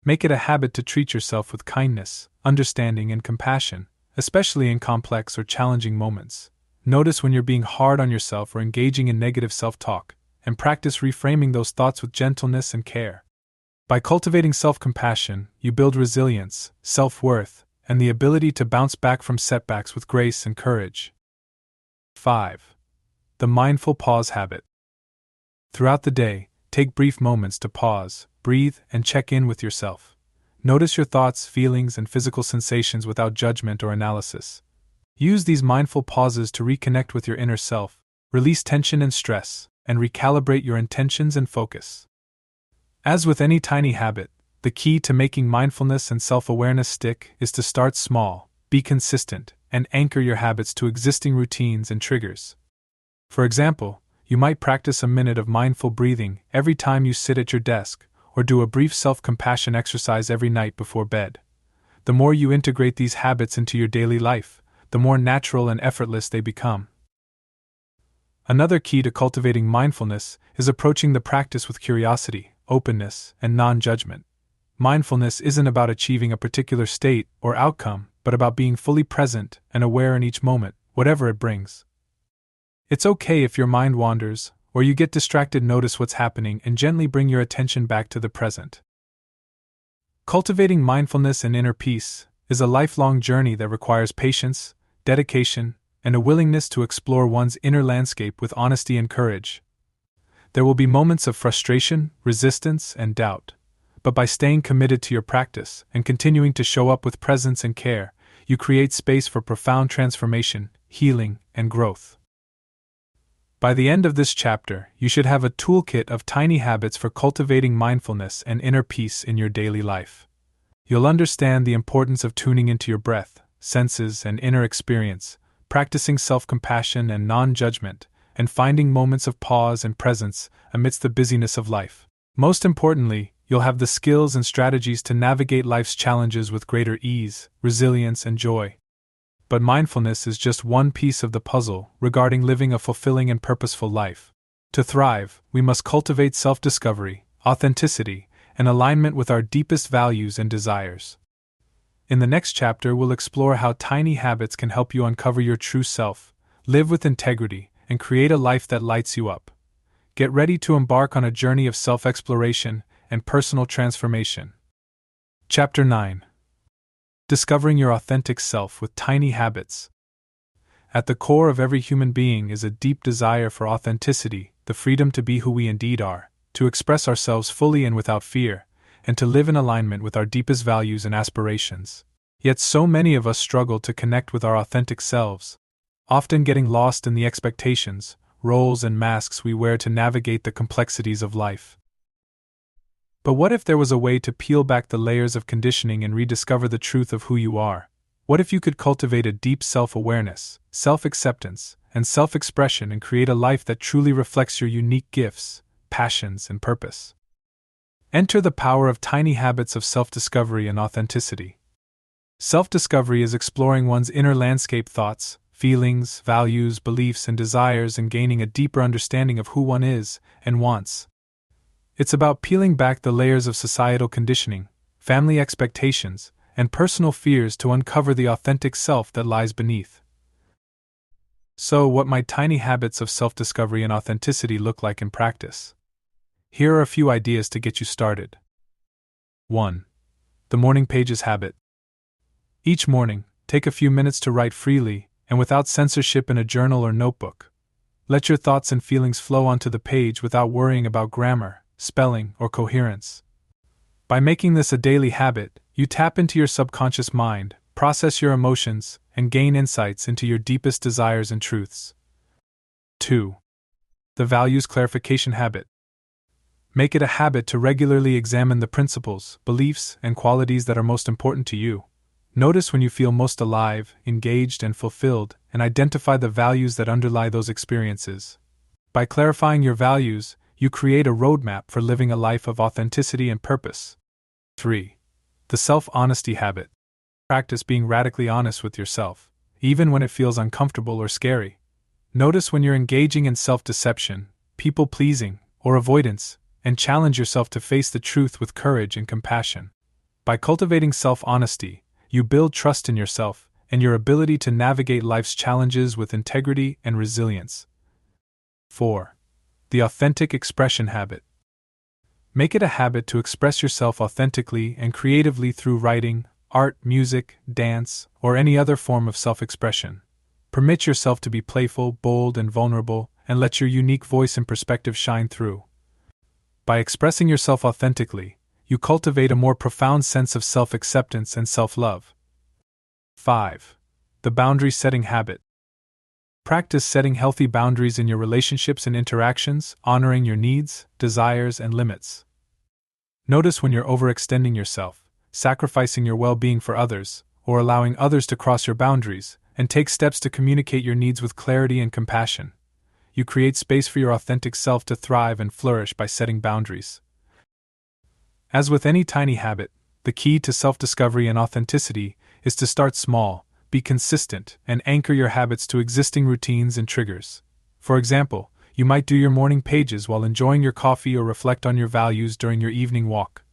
Make it a habit to treat yourself with kindness, understanding, and compassion, especially in complex or challenging moments. Notice when you're being hard on yourself or engaging in negative self-talk, and practice reframing those thoughts with gentleness and care. By cultivating self-compassion, you build resilience, self-worth, and the ability to bounce back from setbacks with grace and courage. 5. The mindful pause habit. Throughout the day, take brief moments to pause, breathe, and check in with yourself. Notice your thoughts, feelings, and physical sensations without judgment or analysis. Use these mindful pauses to reconnect with your inner self, release tension and stress, and recalibrate your intentions and focus. As with any tiny habit, the key to making mindfulness and self-awareness stick is to start small, be consistent, and anchor your habits to existing routines and triggers. For example, you might practice a minute of mindful breathing every time you sit at your desk, or do a brief self-compassion exercise every night before bed. The more you integrate these habits into your daily life, the more natural and effortless they become. Another key to cultivating mindfulness is approaching the practice with curiosity, openness, and non-judgment. Mindfulness isn't about achieving a particular state or outcome, but about being fully present and aware in each moment, whatever it brings. It's okay if your mind wanders, or you get distracted. Notice what's happening and gently bring your attention back to the present. Cultivating mindfulness and inner peace is a lifelong journey that requires patience, dedication, and a willingness to explore one's inner landscape with honesty and courage. There will be moments of frustration, resistance, and doubt, but by staying committed to your practice and continuing to show up with presence and care, you create space for profound transformation, healing, and growth. By the end of this chapter, you should have a toolkit of tiny habits for cultivating mindfulness and inner peace in your daily life. You'll understand the importance of tuning into your breath, senses, and inner experience, practicing self-compassion and non-judgment, and finding moments of pause and presence amidst the busyness of life. Most importantly, you'll have the skills and strategies to navigate life's challenges with greater ease, resilience, and joy. But mindfulness is just one piece of the puzzle regarding living a fulfilling and purposeful life. To thrive, we must cultivate self-discovery, authenticity, and alignment with our deepest values and desires. In the next chapter, we'll explore how tiny habits can help you uncover your true self, live with integrity, and create a life that lights you up. Get ready to embark on a journey of self-exploration and personal transformation. Chapter 9. Discovering your authentic self with tiny habits. At the core of every human being is a deep desire for authenticity, the freedom to be who we indeed are, to express ourselves fully and without fear, and to live in alignment with our deepest values and aspirations. Yet so many of us struggle to connect with our authentic selves, often getting lost in the expectations, roles, and masks we wear to navigate the complexities of life. But what if there was a way to peel back the layers of conditioning and rediscover the truth of who you are? What if you could cultivate a deep self-awareness, self-acceptance, and self-expression and create a life that truly reflects your unique gifts, passions, and purpose? Enter the power of tiny habits of self-discovery and authenticity. Self-discovery is exploring one's inner landscape, thoughts, feelings, values, beliefs, and desires, and gaining a deeper understanding of who one is and wants. It's about peeling back the layers of societal conditioning, family expectations, and personal fears to uncover the authentic self that lies beneath. So, what might tiny habits of self-discovery and authenticity look like in practice? Here are a few ideas to get you started. 1. The morning pages habit. Each morning, take a few minutes to write freely and without censorship in a journal or notebook. Let your thoughts and feelings flow onto the page without worrying about grammar, spelling, or coherence. By making this a daily habit, you tap into your subconscious mind, process your emotions, and gain insights into your deepest desires and truths. 2. The values clarification habit. Make it a habit to regularly examine the principles, beliefs, and qualities that are most important to you. Notice when you feel most alive, engaged, and fulfilled, and identify the values that underlie those experiences. By clarifying your values, you create a roadmap for living a life of authenticity and purpose. 3. The self-honesty habit. Practice being radically honest with yourself, even when it feels uncomfortable or scary. Notice when you're engaging in self-deception, people-pleasing, or avoidance, and challenge yourself to face the truth with courage and compassion. By cultivating self-honesty, you build trust in yourself and your ability to navigate life's challenges with integrity and resilience. 4. The authentic expression habit. Make it a habit to express yourself authentically and creatively through writing, art, music, dance, or any other form of self-expression. Permit yourself to be playful, bold, and vulnerable, and let your unique voice and perspective shine through. By expressing yourself authentically, you cultivate a more profound sense of self-acceptance and self-love. 5. The boundary-setting habit. Practice setting healthy boundaries in your relationships and interactions, honoring your needs, desires, and limits. Notice when you're overextending yourself, sacrificing your well-being for others, or allowing others to cross your boundaries, and take steps to communicate your needs with clarity and compassion. You create space for your authentic self to thrive and flourish by setting boundaries. As with any tiny habit, the key to self-discovery and authenticity is to start small, be consistent, and anchor your habits to existing routines and triggers. For example, you might do your morning pages while enjoying your coffee or reflect on your values during your evening walk.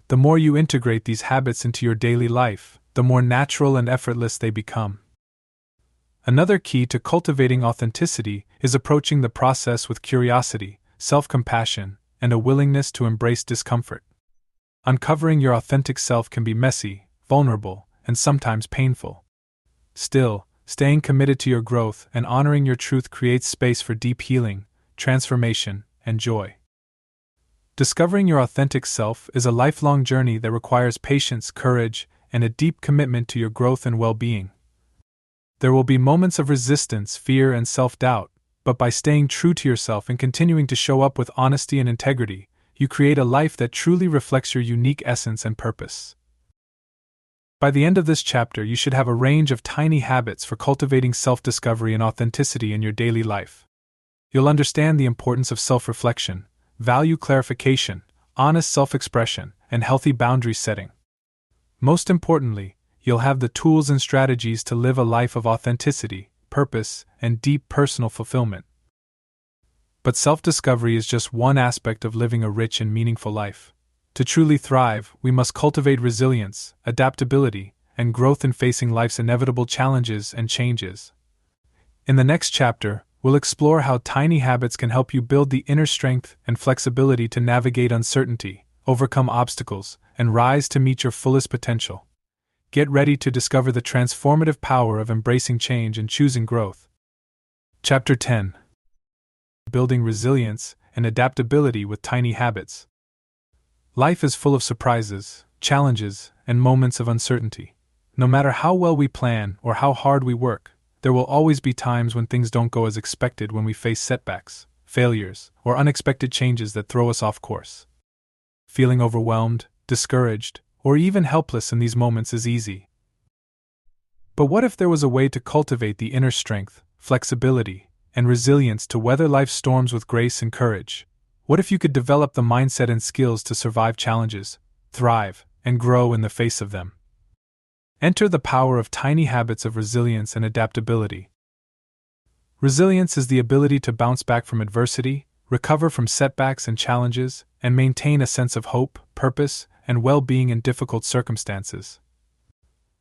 The more you integrate these habits into your daily life, the more natural and effortless they become. Another key to cultivating authenticity is approaching the process with curiosity, self-compassion, and a willingness to embrace discomfort. Uncovering your authentic self can be messy, vulnerable, and sometimes painful. Still, staying committed to your growth and honoring your truth creates space for deep healing, transformation, and joy. Discovering your authentic self is a lifelong journey that requires patience, courage, and a deep commitment to your growth and well-being. There will be moments of resistance, fear, and self-doubt, but by staying true to yourself and continuing to show up with honesty and integrity, you create a life that truly reflects your unique essence and purpose. By the end of this chapter, you should have a range of tiny habits for cultivating self-discovery and authenticity in your daily life. You'll understand the importance of self-reflection, value clarification, honest self-expression, and healthy boundary setting. Most importantly, you'll have the tools and strategies to live a life of authenticity, purpose, and deep personal fulfillment. But self-discovery is just one aspect of living a rich and meaningful life. To truly thrive, we must cultivate resilience, adaptability, and growth in facing life's inevitable challenges and changes. In the next chapter, we'll explore how tiny habits can help you build the inner strength and flexibility to navigate uncertainty, overcome obstacles, and rise to meet your fullest potential. Get ready to discover the transformative power of embracing change and choosing growth. Chapter 10: Building Resilience and Adaptability with Tiny Habits. Life is full of surprises, challenges, and moments of uncertainty. No matter how well we plan or how hard we work, there will always be times when things don't go as expected, when we face setbacks, failures, or unexpected changes that throw us off course. Feeling overwhelmed, discouraged, or even helpless in these moments is easy. But what if there was a way to cultivate the inner strength, flexibility, and resilience to weather life's storms with grace and courage? What if you could develop the mindset and skills to survive challenges, thrive, and grow in the face of them? Enter the power of tiny habits of resilience and adaptability. Resilience is the ability to bounce back from adversity, recover from setbacks and challenges, and maintain a sense of hope, purpose, and well-being in difficult circumstances.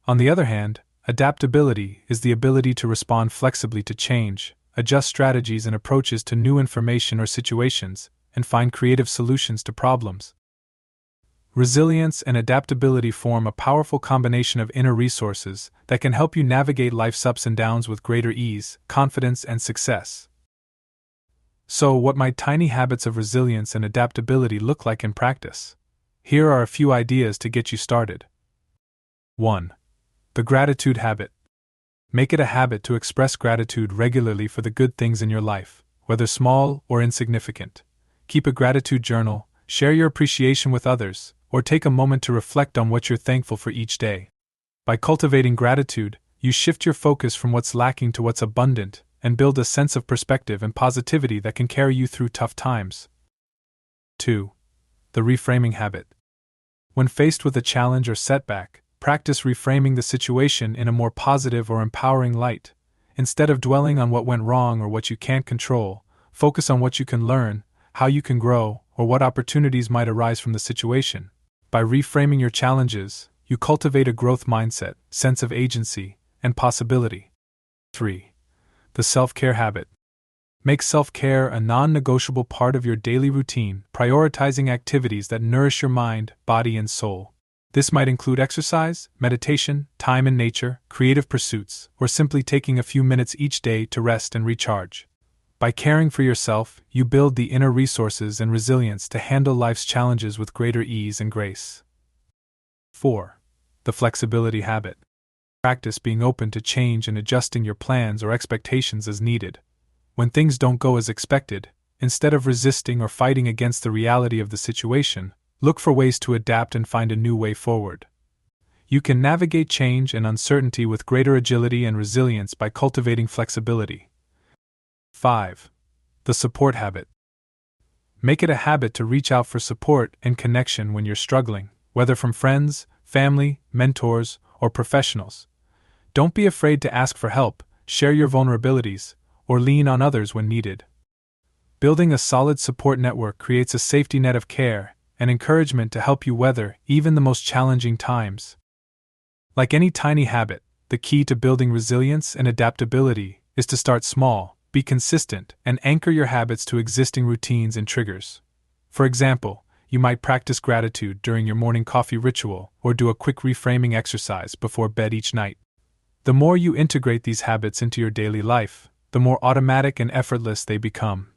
On the other hand, adaptability is the ability to respond flexibly to change, adjust strategies and approaches to new information or situations, and find creative solutions to problems. Resilience and adaptability form a powerful combination of inner resources that can help you navigate life's ups and downs with greater ease, confidence, and success. So, what might tiny habits of resilience and adaptability look like in practice? Here are a few ideas to get you started. 1. The gratitude habit. Make it a habit to express gratitude regularly for the good things in your life, whether small or insignificant. Keep a gratitude journal, share your appreciation with others, or take a moment to reflect on what you're thankful for each day. By cultivating gratitude, you shift your focus from what's lacking to what's abundant, and build a sense of perspective and positivity that can carry you through tough times. 2. The reframing habit. When faced with a challenge or setback, practice reframing the situation in a more positive or empowering light. Instead of dwelling on what went wrong or what you can't control, focus on what you can learn, how you can grow, or what opportunities might arise from the situation. By reframing your challenges, you cultivate a growth mindset, sense of agency, and possibility. 3. The self-care habit. Make self-care a non-negotiable part of your daily routine, prioritizing activities that nourish your mind, body, and soul. This might include exercise, meditation, time in nature, creative pursuits, or simply taking a few minutes each day to rest and recharge. By caring for yourself, you build the inner resources and resilience to handle life's challenges with greater ease and grace. 4. The flexibility habit. Practice being open to change and adjusting your plans or expectations as needed. When things don't go as expected, instead of resisting or fighting against the reality of the situation, look for ways to adapt and find a new way forward. You can navigate change and uncertainty with greater agility and resilience by cultivating flexibility. 5. The support habit. Make it a habit to reach out for support and connection when you're struggling, whether from friends, family, mentors, or professionals. Don't be afraid to ask for help, share your vulnerabilities, or lean on others when needed. Building a solid support network creates a safety net of care and encouragement to help you weather even the most challenging times. Like any tiny habit, the key to building resilience and adaptability is to start small, be consistent, and anchor your habits to existing routines and triggers. For example, you might practice gratitude during your morning coffee ritual or do a quick reframing exercise before bed each night. The more you integrate these habits into your daily life, the more automatic and effortless they become.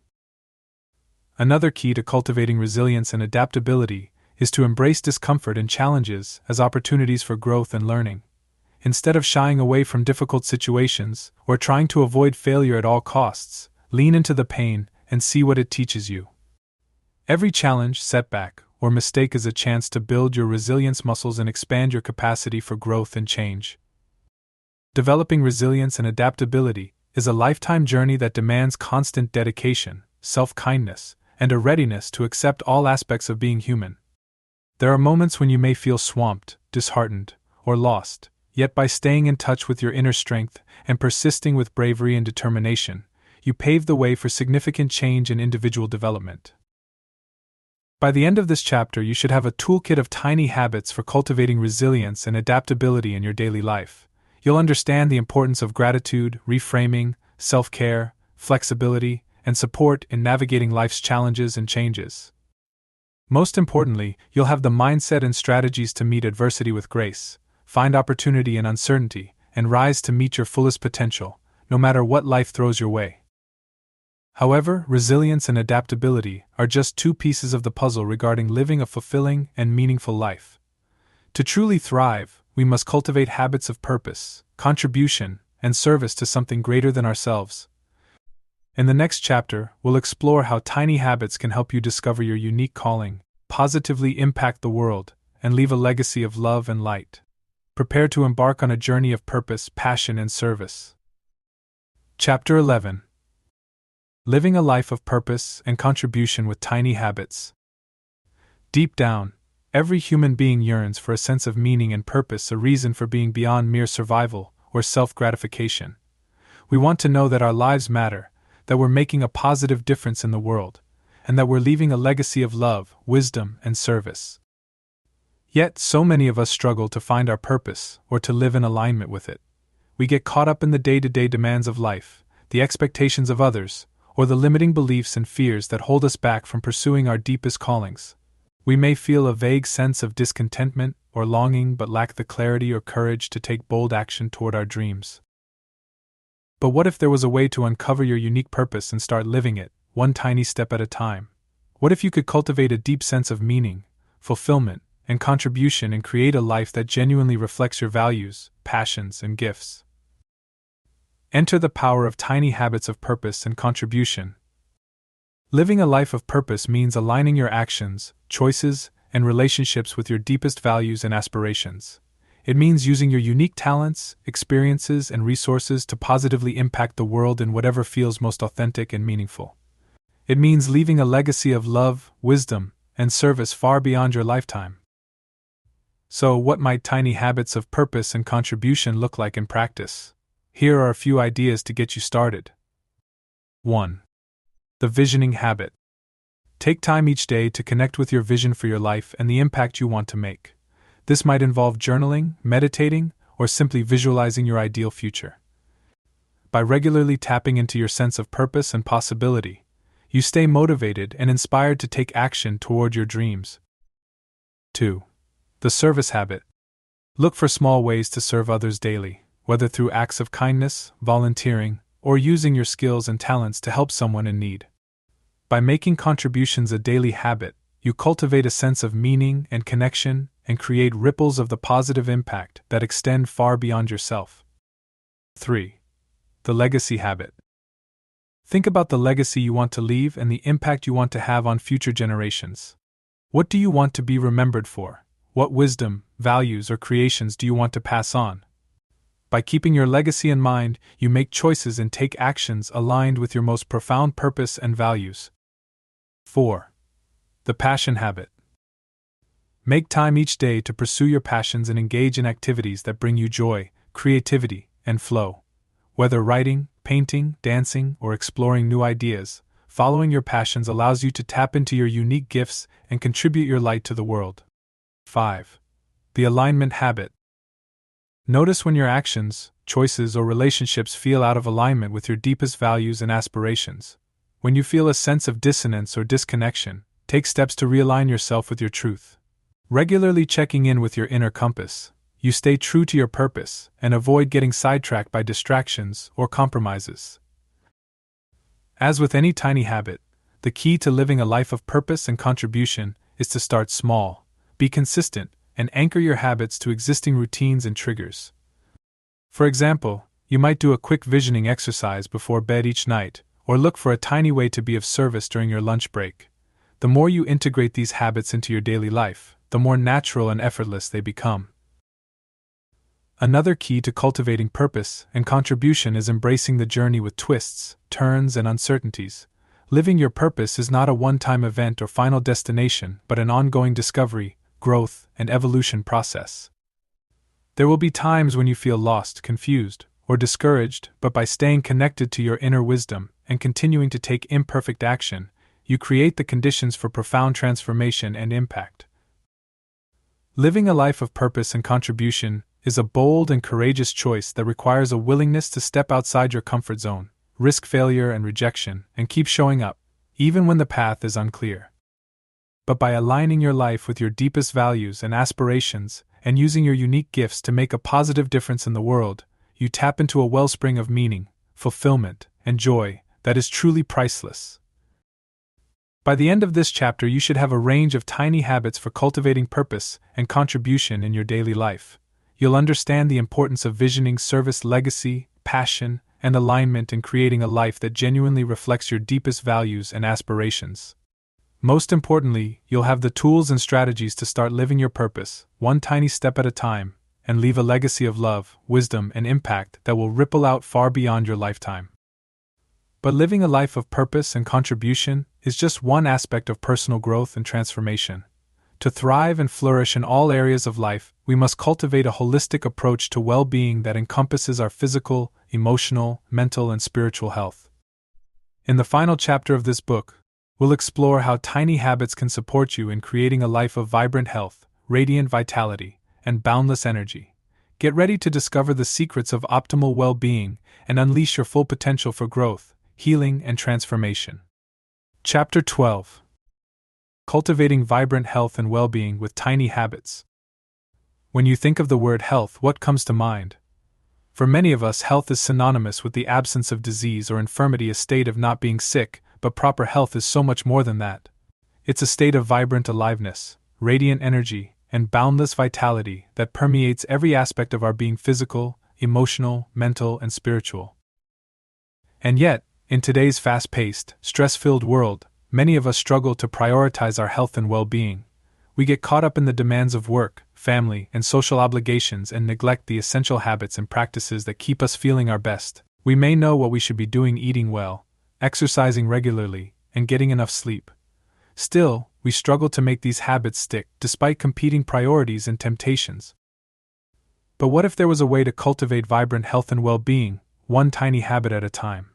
Another key to cultivating resilience and adaptability is to embrace discomfort and challenges as opportunities for growth and learning. Instead of shying away from difficult situations or trying to avoid failure at all costs, lean into the pain and see what it teaches you. Every challenge, setback, or mistake is a chance to build your resilience muscles and expand your capacity for growth and change. Developing resilience and adaptability is a lifetime journey that demands constant dedication, self-kindness, and a readiness to accept all aspects of being human. There are moments when you may feel swamped, disheartened, or lost, yet by staying in touch with your inner strength and persisting with bravery and determination, you pave the way for significant change and individual development. By the end of this chapter, you should have a toolkit of tiny habits for cultivating resilience and adaptability in your daily life. You'll understand the importance of gratitude, reframing, self-care, flexibility, and support in navigating life's challenges and changes. Most importantly, you'll have the mindset and strategies to meet adversity with grace, find opportunity in uncertainty, and rise to meet your fullest potential, no matter what life throws your way. However, resilience and adaptability are just two pieces of the puzzle regarding living a fulfilling and meaningful life. To truly thrive, we must cultivate habits of purpose, contribution, and service to something greater than ourselves. In the next chapter, we'll explore how tiny habits can help you discover your unique calling, positively impact the world, and leave a legacy of love and light. Prepare to embark on a journey of purpose, passion, and service. Chapter 11. Living a life of purpose and contribution with tiny habits. Deep down, every human being yearns for a sense of meaning and purpose, a reason for being beyond mere survival or self-gratification. We want to know that our lives matter, that we're making a positive difference in the world, and that we're leaving a legacy of love, wisdom, and service. Yet, so many of us struggle to find our purpose or to live in alignment with it. We get caught up in the day-to-day demands of life, the expectations of others, or the limiting beliefs and fears that hold us back from pursuing our deepest callings. We may feel a vague sense of discontentment or longing but lack the clarity or courage to take bold action toward our dreams. But what if there was a way to uncover your unique purpose and start living it, one tiny step at a time? What if you could cultivate a deep sense of meaning, fulfillment, and contribution and create a life that genuinely reflects your values, passions, and gifts? Enter the power of tiny habits of purpose and contribution. Living a life of purpose means aligning your actions, choices, and relationships with your deepest values and aspirations. It means using your unique talents, experiences, and resources to positively impact the world in whatever feels most authentic and meaningful. It means leaving a legacy of love, wisdom, and service far beyond your lifetime. So, what might tiny habits of purpose and contribution look like in practice? Here are a few ideas to get you started. 1. The visioning habit. Take time each day to connect with your vision for your life and the impact you want to make. This might involve journaling, meditating, or simply visualizing your ideal future. By regularly tapping into your sense of purpose and possibility, you stay motivated and inspired to take action toward your dreams. 2. The service habit. Look for small ways to serve others daily, whether through acts of kindness, volunteering, or using your skills and talents to help someone in need. By making contributions a daily habit, you cultivate a sense of meaning and connection and create ripples of the positive impact that extend far beyond yourself. 3. The legacy habit. Think about the legacy you want to leave and the impact you want to have on future generations. What do you want to be remembered for? What wisdom, values, or creations do you want to pass on? By keeping your legacy in mind, you make choices and take actions aligned with your most profound purpose and values. 4. The passion habit. Make time each day to pursue your passions and engage in activities that bring you joy, creativity, and flow. Whether writing, painting, dancing, or exploring new ideas, following your passions allows you to tap into your unique gifts and contribute your light to the world. 5. The alignment habit. Notice when your actions, choices, or relationships feel out of alignment with your deepest values and aspirations. When you feel a sense of dissonance or disconnection, take steps to realign yourself with your truth. Regularly checking in with your inner compass, you stay true to your purpose and avoid getting sidetracked by distractions or compromises. As with any tiny habit, the key to living a life of purpose and contribution is to start small, be consistent, and anchor your habits to existing routines and triggers. For example, you might do a quick visioning exercise before bed each night, or look for a tiny way to be of service during your lunch break. The more you integrate these habits into your daily life, the more natural and effortless they become. Another key to cultivating purpose and contribution is embracing the journey with twists, turns, and uncertainties. Living your purpose is not a one-time event or final destination, but an ongoing discovery, growth, and evolution process. There will be times when you feel lost, confused, or discouraged, but by staying connected to your inner wisdom and continuing to take imperfect action, you create the conditions for profound transformation and impact. Living a life of purpose and contribution is a bold and courageous choice that requires a willingness to step outside your comfort zone, risk failure and rejection, and keep showing up, even when the path is unclear. But by aligning your life with your deepest values and aspirations, and using your unique gifts to make a positive difference in the world, you tap into a wellspring of meaning, fulfillment, and joy that is truly priceless. By the end of this chapter, you should have a range of tiny habits for cultivating purpose and contribution in your daily life. You'll understand the importance of visioning service, legacy, passion, and alignment in creating a life that genuinely reflects your deepest values and aspirations. Most importantly, you'll have the tools and strategies to start living your purpose, one tiny step at a time, and leave a legacy of love, wisdom, and impact that will ripple out far beyond your lifetime. But living a life of purpose and contribution is just one aspect of personal growth and transformation. To thrive and flourish in all areas of life, we must cultivate a holistic approach to well-being that encompasses our physical, emotional, mental, and spiritual health. In the final chapter of this book, we'll explore how tiny habits can support you in creating a life of vibrant health, radiant vitality, and boundless energy. Get ready to discover the secrets of optimal well-being and unleash your full potential for growth, healing, and transformation. Chapter 12. Cultivating vibrant health and well-being with tiny habits. When you think of the word health, what comes to mind? For many of us, health is synonymous with the absence of disease or infirmity, a state of not being sick, but proper health is so much more than that. It's a state of vibrant aliveness, radiant energy, and boundless vitality that permeates every aspect of our being: physical, emotional, mental, and spiritual. And yet, in today's fast-paced, stress-filled world, many of us struggle to prioritize our health and well-being. We get caught up in the demands of work, family, and social obligations and neglect the essential habits and practices that keep us feeling our best. We may know what we should be doing: eating well, exercising regularly, and getting enough sleep. Still, we struggle to make these habits stick, despite competing priorities and temptations. But what if there was a way to cultivate vibrant health and well-being, one tiny habit at a time?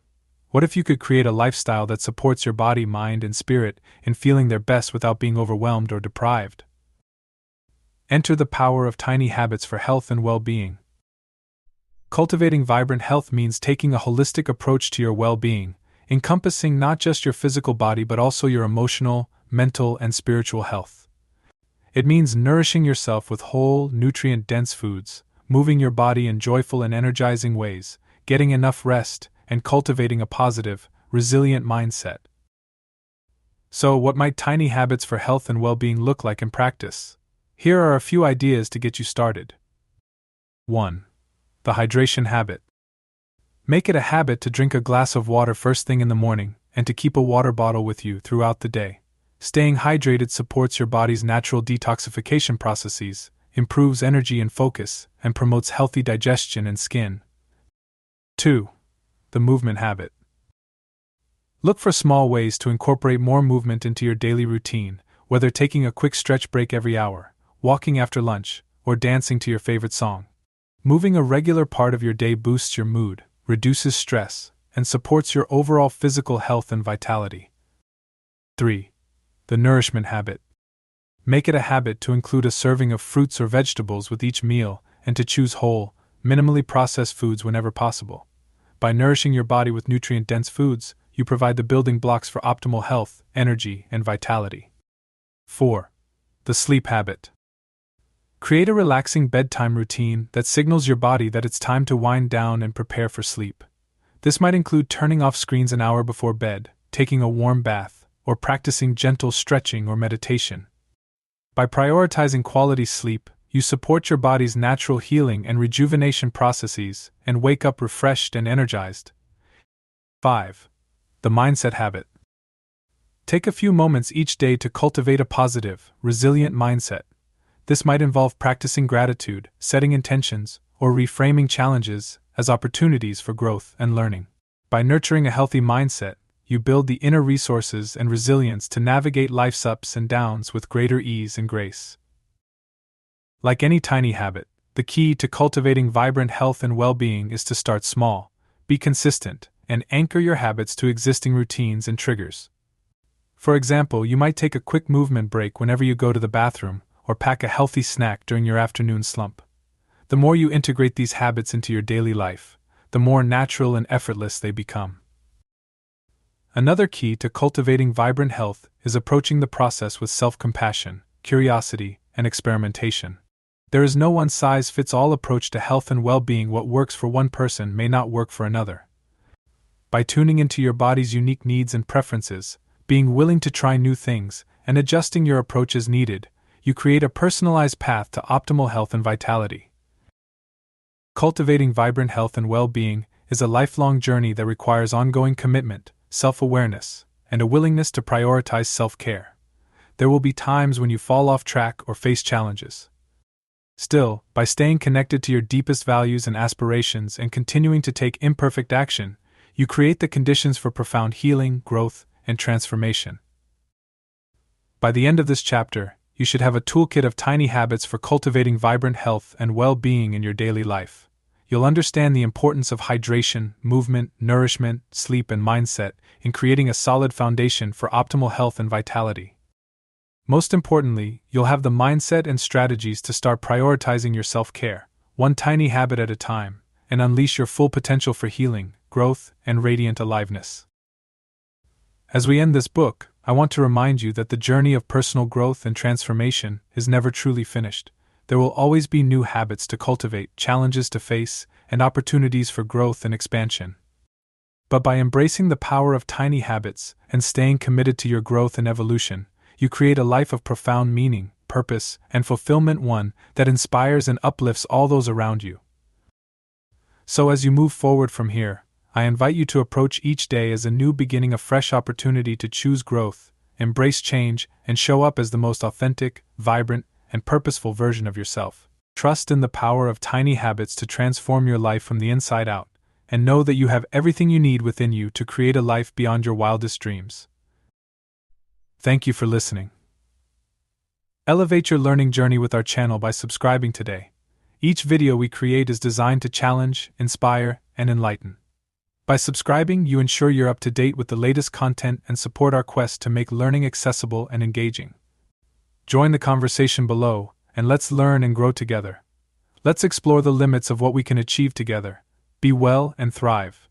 What if you could create a lifestyle that supports your body, mind, and spirit in feeling their best without being overwhelmed or deprived? Enter the power of tiny habits for health and well-being. Cultivating vibrant health means taking a holistic approach to your well-being, encompassing not just your physical body but also your emotional, mental, and spiritual health. It means nourishing yourself with whole, nutrient-dense foods, moving your body in joyful and energizing ways, getting enough rest, and cultivating a positive, resilient mindset. So, what might tiny habits for health and well-being look like in practice? Here are a few ideas to get you started. 1. The hydration habit. Make it a habit to drink a glass of water first thing in the morning, and to keep a water bottle with you throughout the day. Staying hydrated supports your body's natural detoxification processes, improves energy and focus, and promotes healthy digestion and skin. 2. The movement habit. Look for small ways to incorporate more movement into your daily routine, whether taking a quick stretch break every hour, walking after lunch, or dancing to your favorite song. Moving a regular part of your day boosts your mood, reduces stress, and supports your overall physical health and vitality. 3. The nourishment habit. Make it a habit to include a serving of fruits or vegetables with each meal, and to choose whole, minimally processed foods whenever possible. By nourishing your body with nutrient-dense foods, you provide the building blocks for optimal health, energy, and vitality. 4. The sleep habit. Create a relaxing bedtime routine that signals your body that it's time to wind down and prepare for sleep. This might include turning off screens an hour before bed, taking a warm bath, or practicing gentle stretching or meditation. By prioritizing quality sleep, you support your body's natural healing and rejuvenation processes and wake up refreshed and energized. 5. The mindset habit. Take a few moments each day to cultivate a positive, resilient mindset. This might involve practicing gratitude, setting intentions, or reframing challenges as opportunities for growth and learning. By nurturing a healthy mindset, you build the inner resources and resilience to navigate life's ups and downs with greater ease and grace. Like any tiny habit, the key to cultivating vibrant health and well-being is to start small, be consistent, and anchor your habits to existing routines and triggers. For example, you might take a quick movement break whenever you go to the bathroom, or pack a healthy snack during your afternoon slump. The more you integrate these habits into your daily life, the more natural and effortless they become. Another key to cultivating vibrant health is approaching the process with self-compassion, curiosity, and experimentation. There is no one-size-fits-all approach to health and well-being. What works for one person may not work for another. By tuning into your body's unique needs and preferences, being willing to try new things, and adjusting your approach as needed, you create a personalized path to optimal health and vitality. Cultivating vibrant health and well-being is a lifelong journey that requires ongoing commitment, self-awareness, and a willingness to prioritize self-care. There will be times when you fall off track or face challenges. Still, by staying connected to your deepest values and aspirations and continuing to take imperfect action, you create the conditions for profound healing, growth, and transformation. By the end of this chapter, you should have a toolkit of tiny habits for cultivating vibrant health and well-being in your daily life. You'll understand the importance of hydration, movement, nourishment, sleep, and mindset in creating a solid foundation for optimal health and vitality. Most importantly, you'll have the mindset and strategies to start prioritizing your self-care, one tiny habit at a time, and unleash your full potential for healing, growth, and radiant aliveness. As we end this book, I want to remind you that the journey of personal growth and transformation is never truly finished. There will always be new habits to cultivate, challenges to face, and opportunities for growth and expansion. But by embracing the power of tiny habits and staying committed to your growth and evolution, you create a life of profound meaning, purpose, and fulfillment, one that inspires and uplifts all those around you. So as you move forward from here, I invite you to approach each day as a new beginning, a fresh opportunity to choose growth, embrace change, and show up as the most authentic, vibrant, and purposeful version of yourself. Trust in the power of tiny habits to transform your life from the inside out, and know that you have everything you need within you to create a life beyond your wildest dreams. Thank you for listening. Elevate your learning journey with our channel by subscribing today. Each video we create is designed to challenge, inspire, and enlighten. By subscribing, you ensure you're up to date with the latest content and support our quest to make learning accessible and engaging. Join the conversation below, and let's learn and grow together. Let's explore the limits of what we can achieve together. Be well and thrive.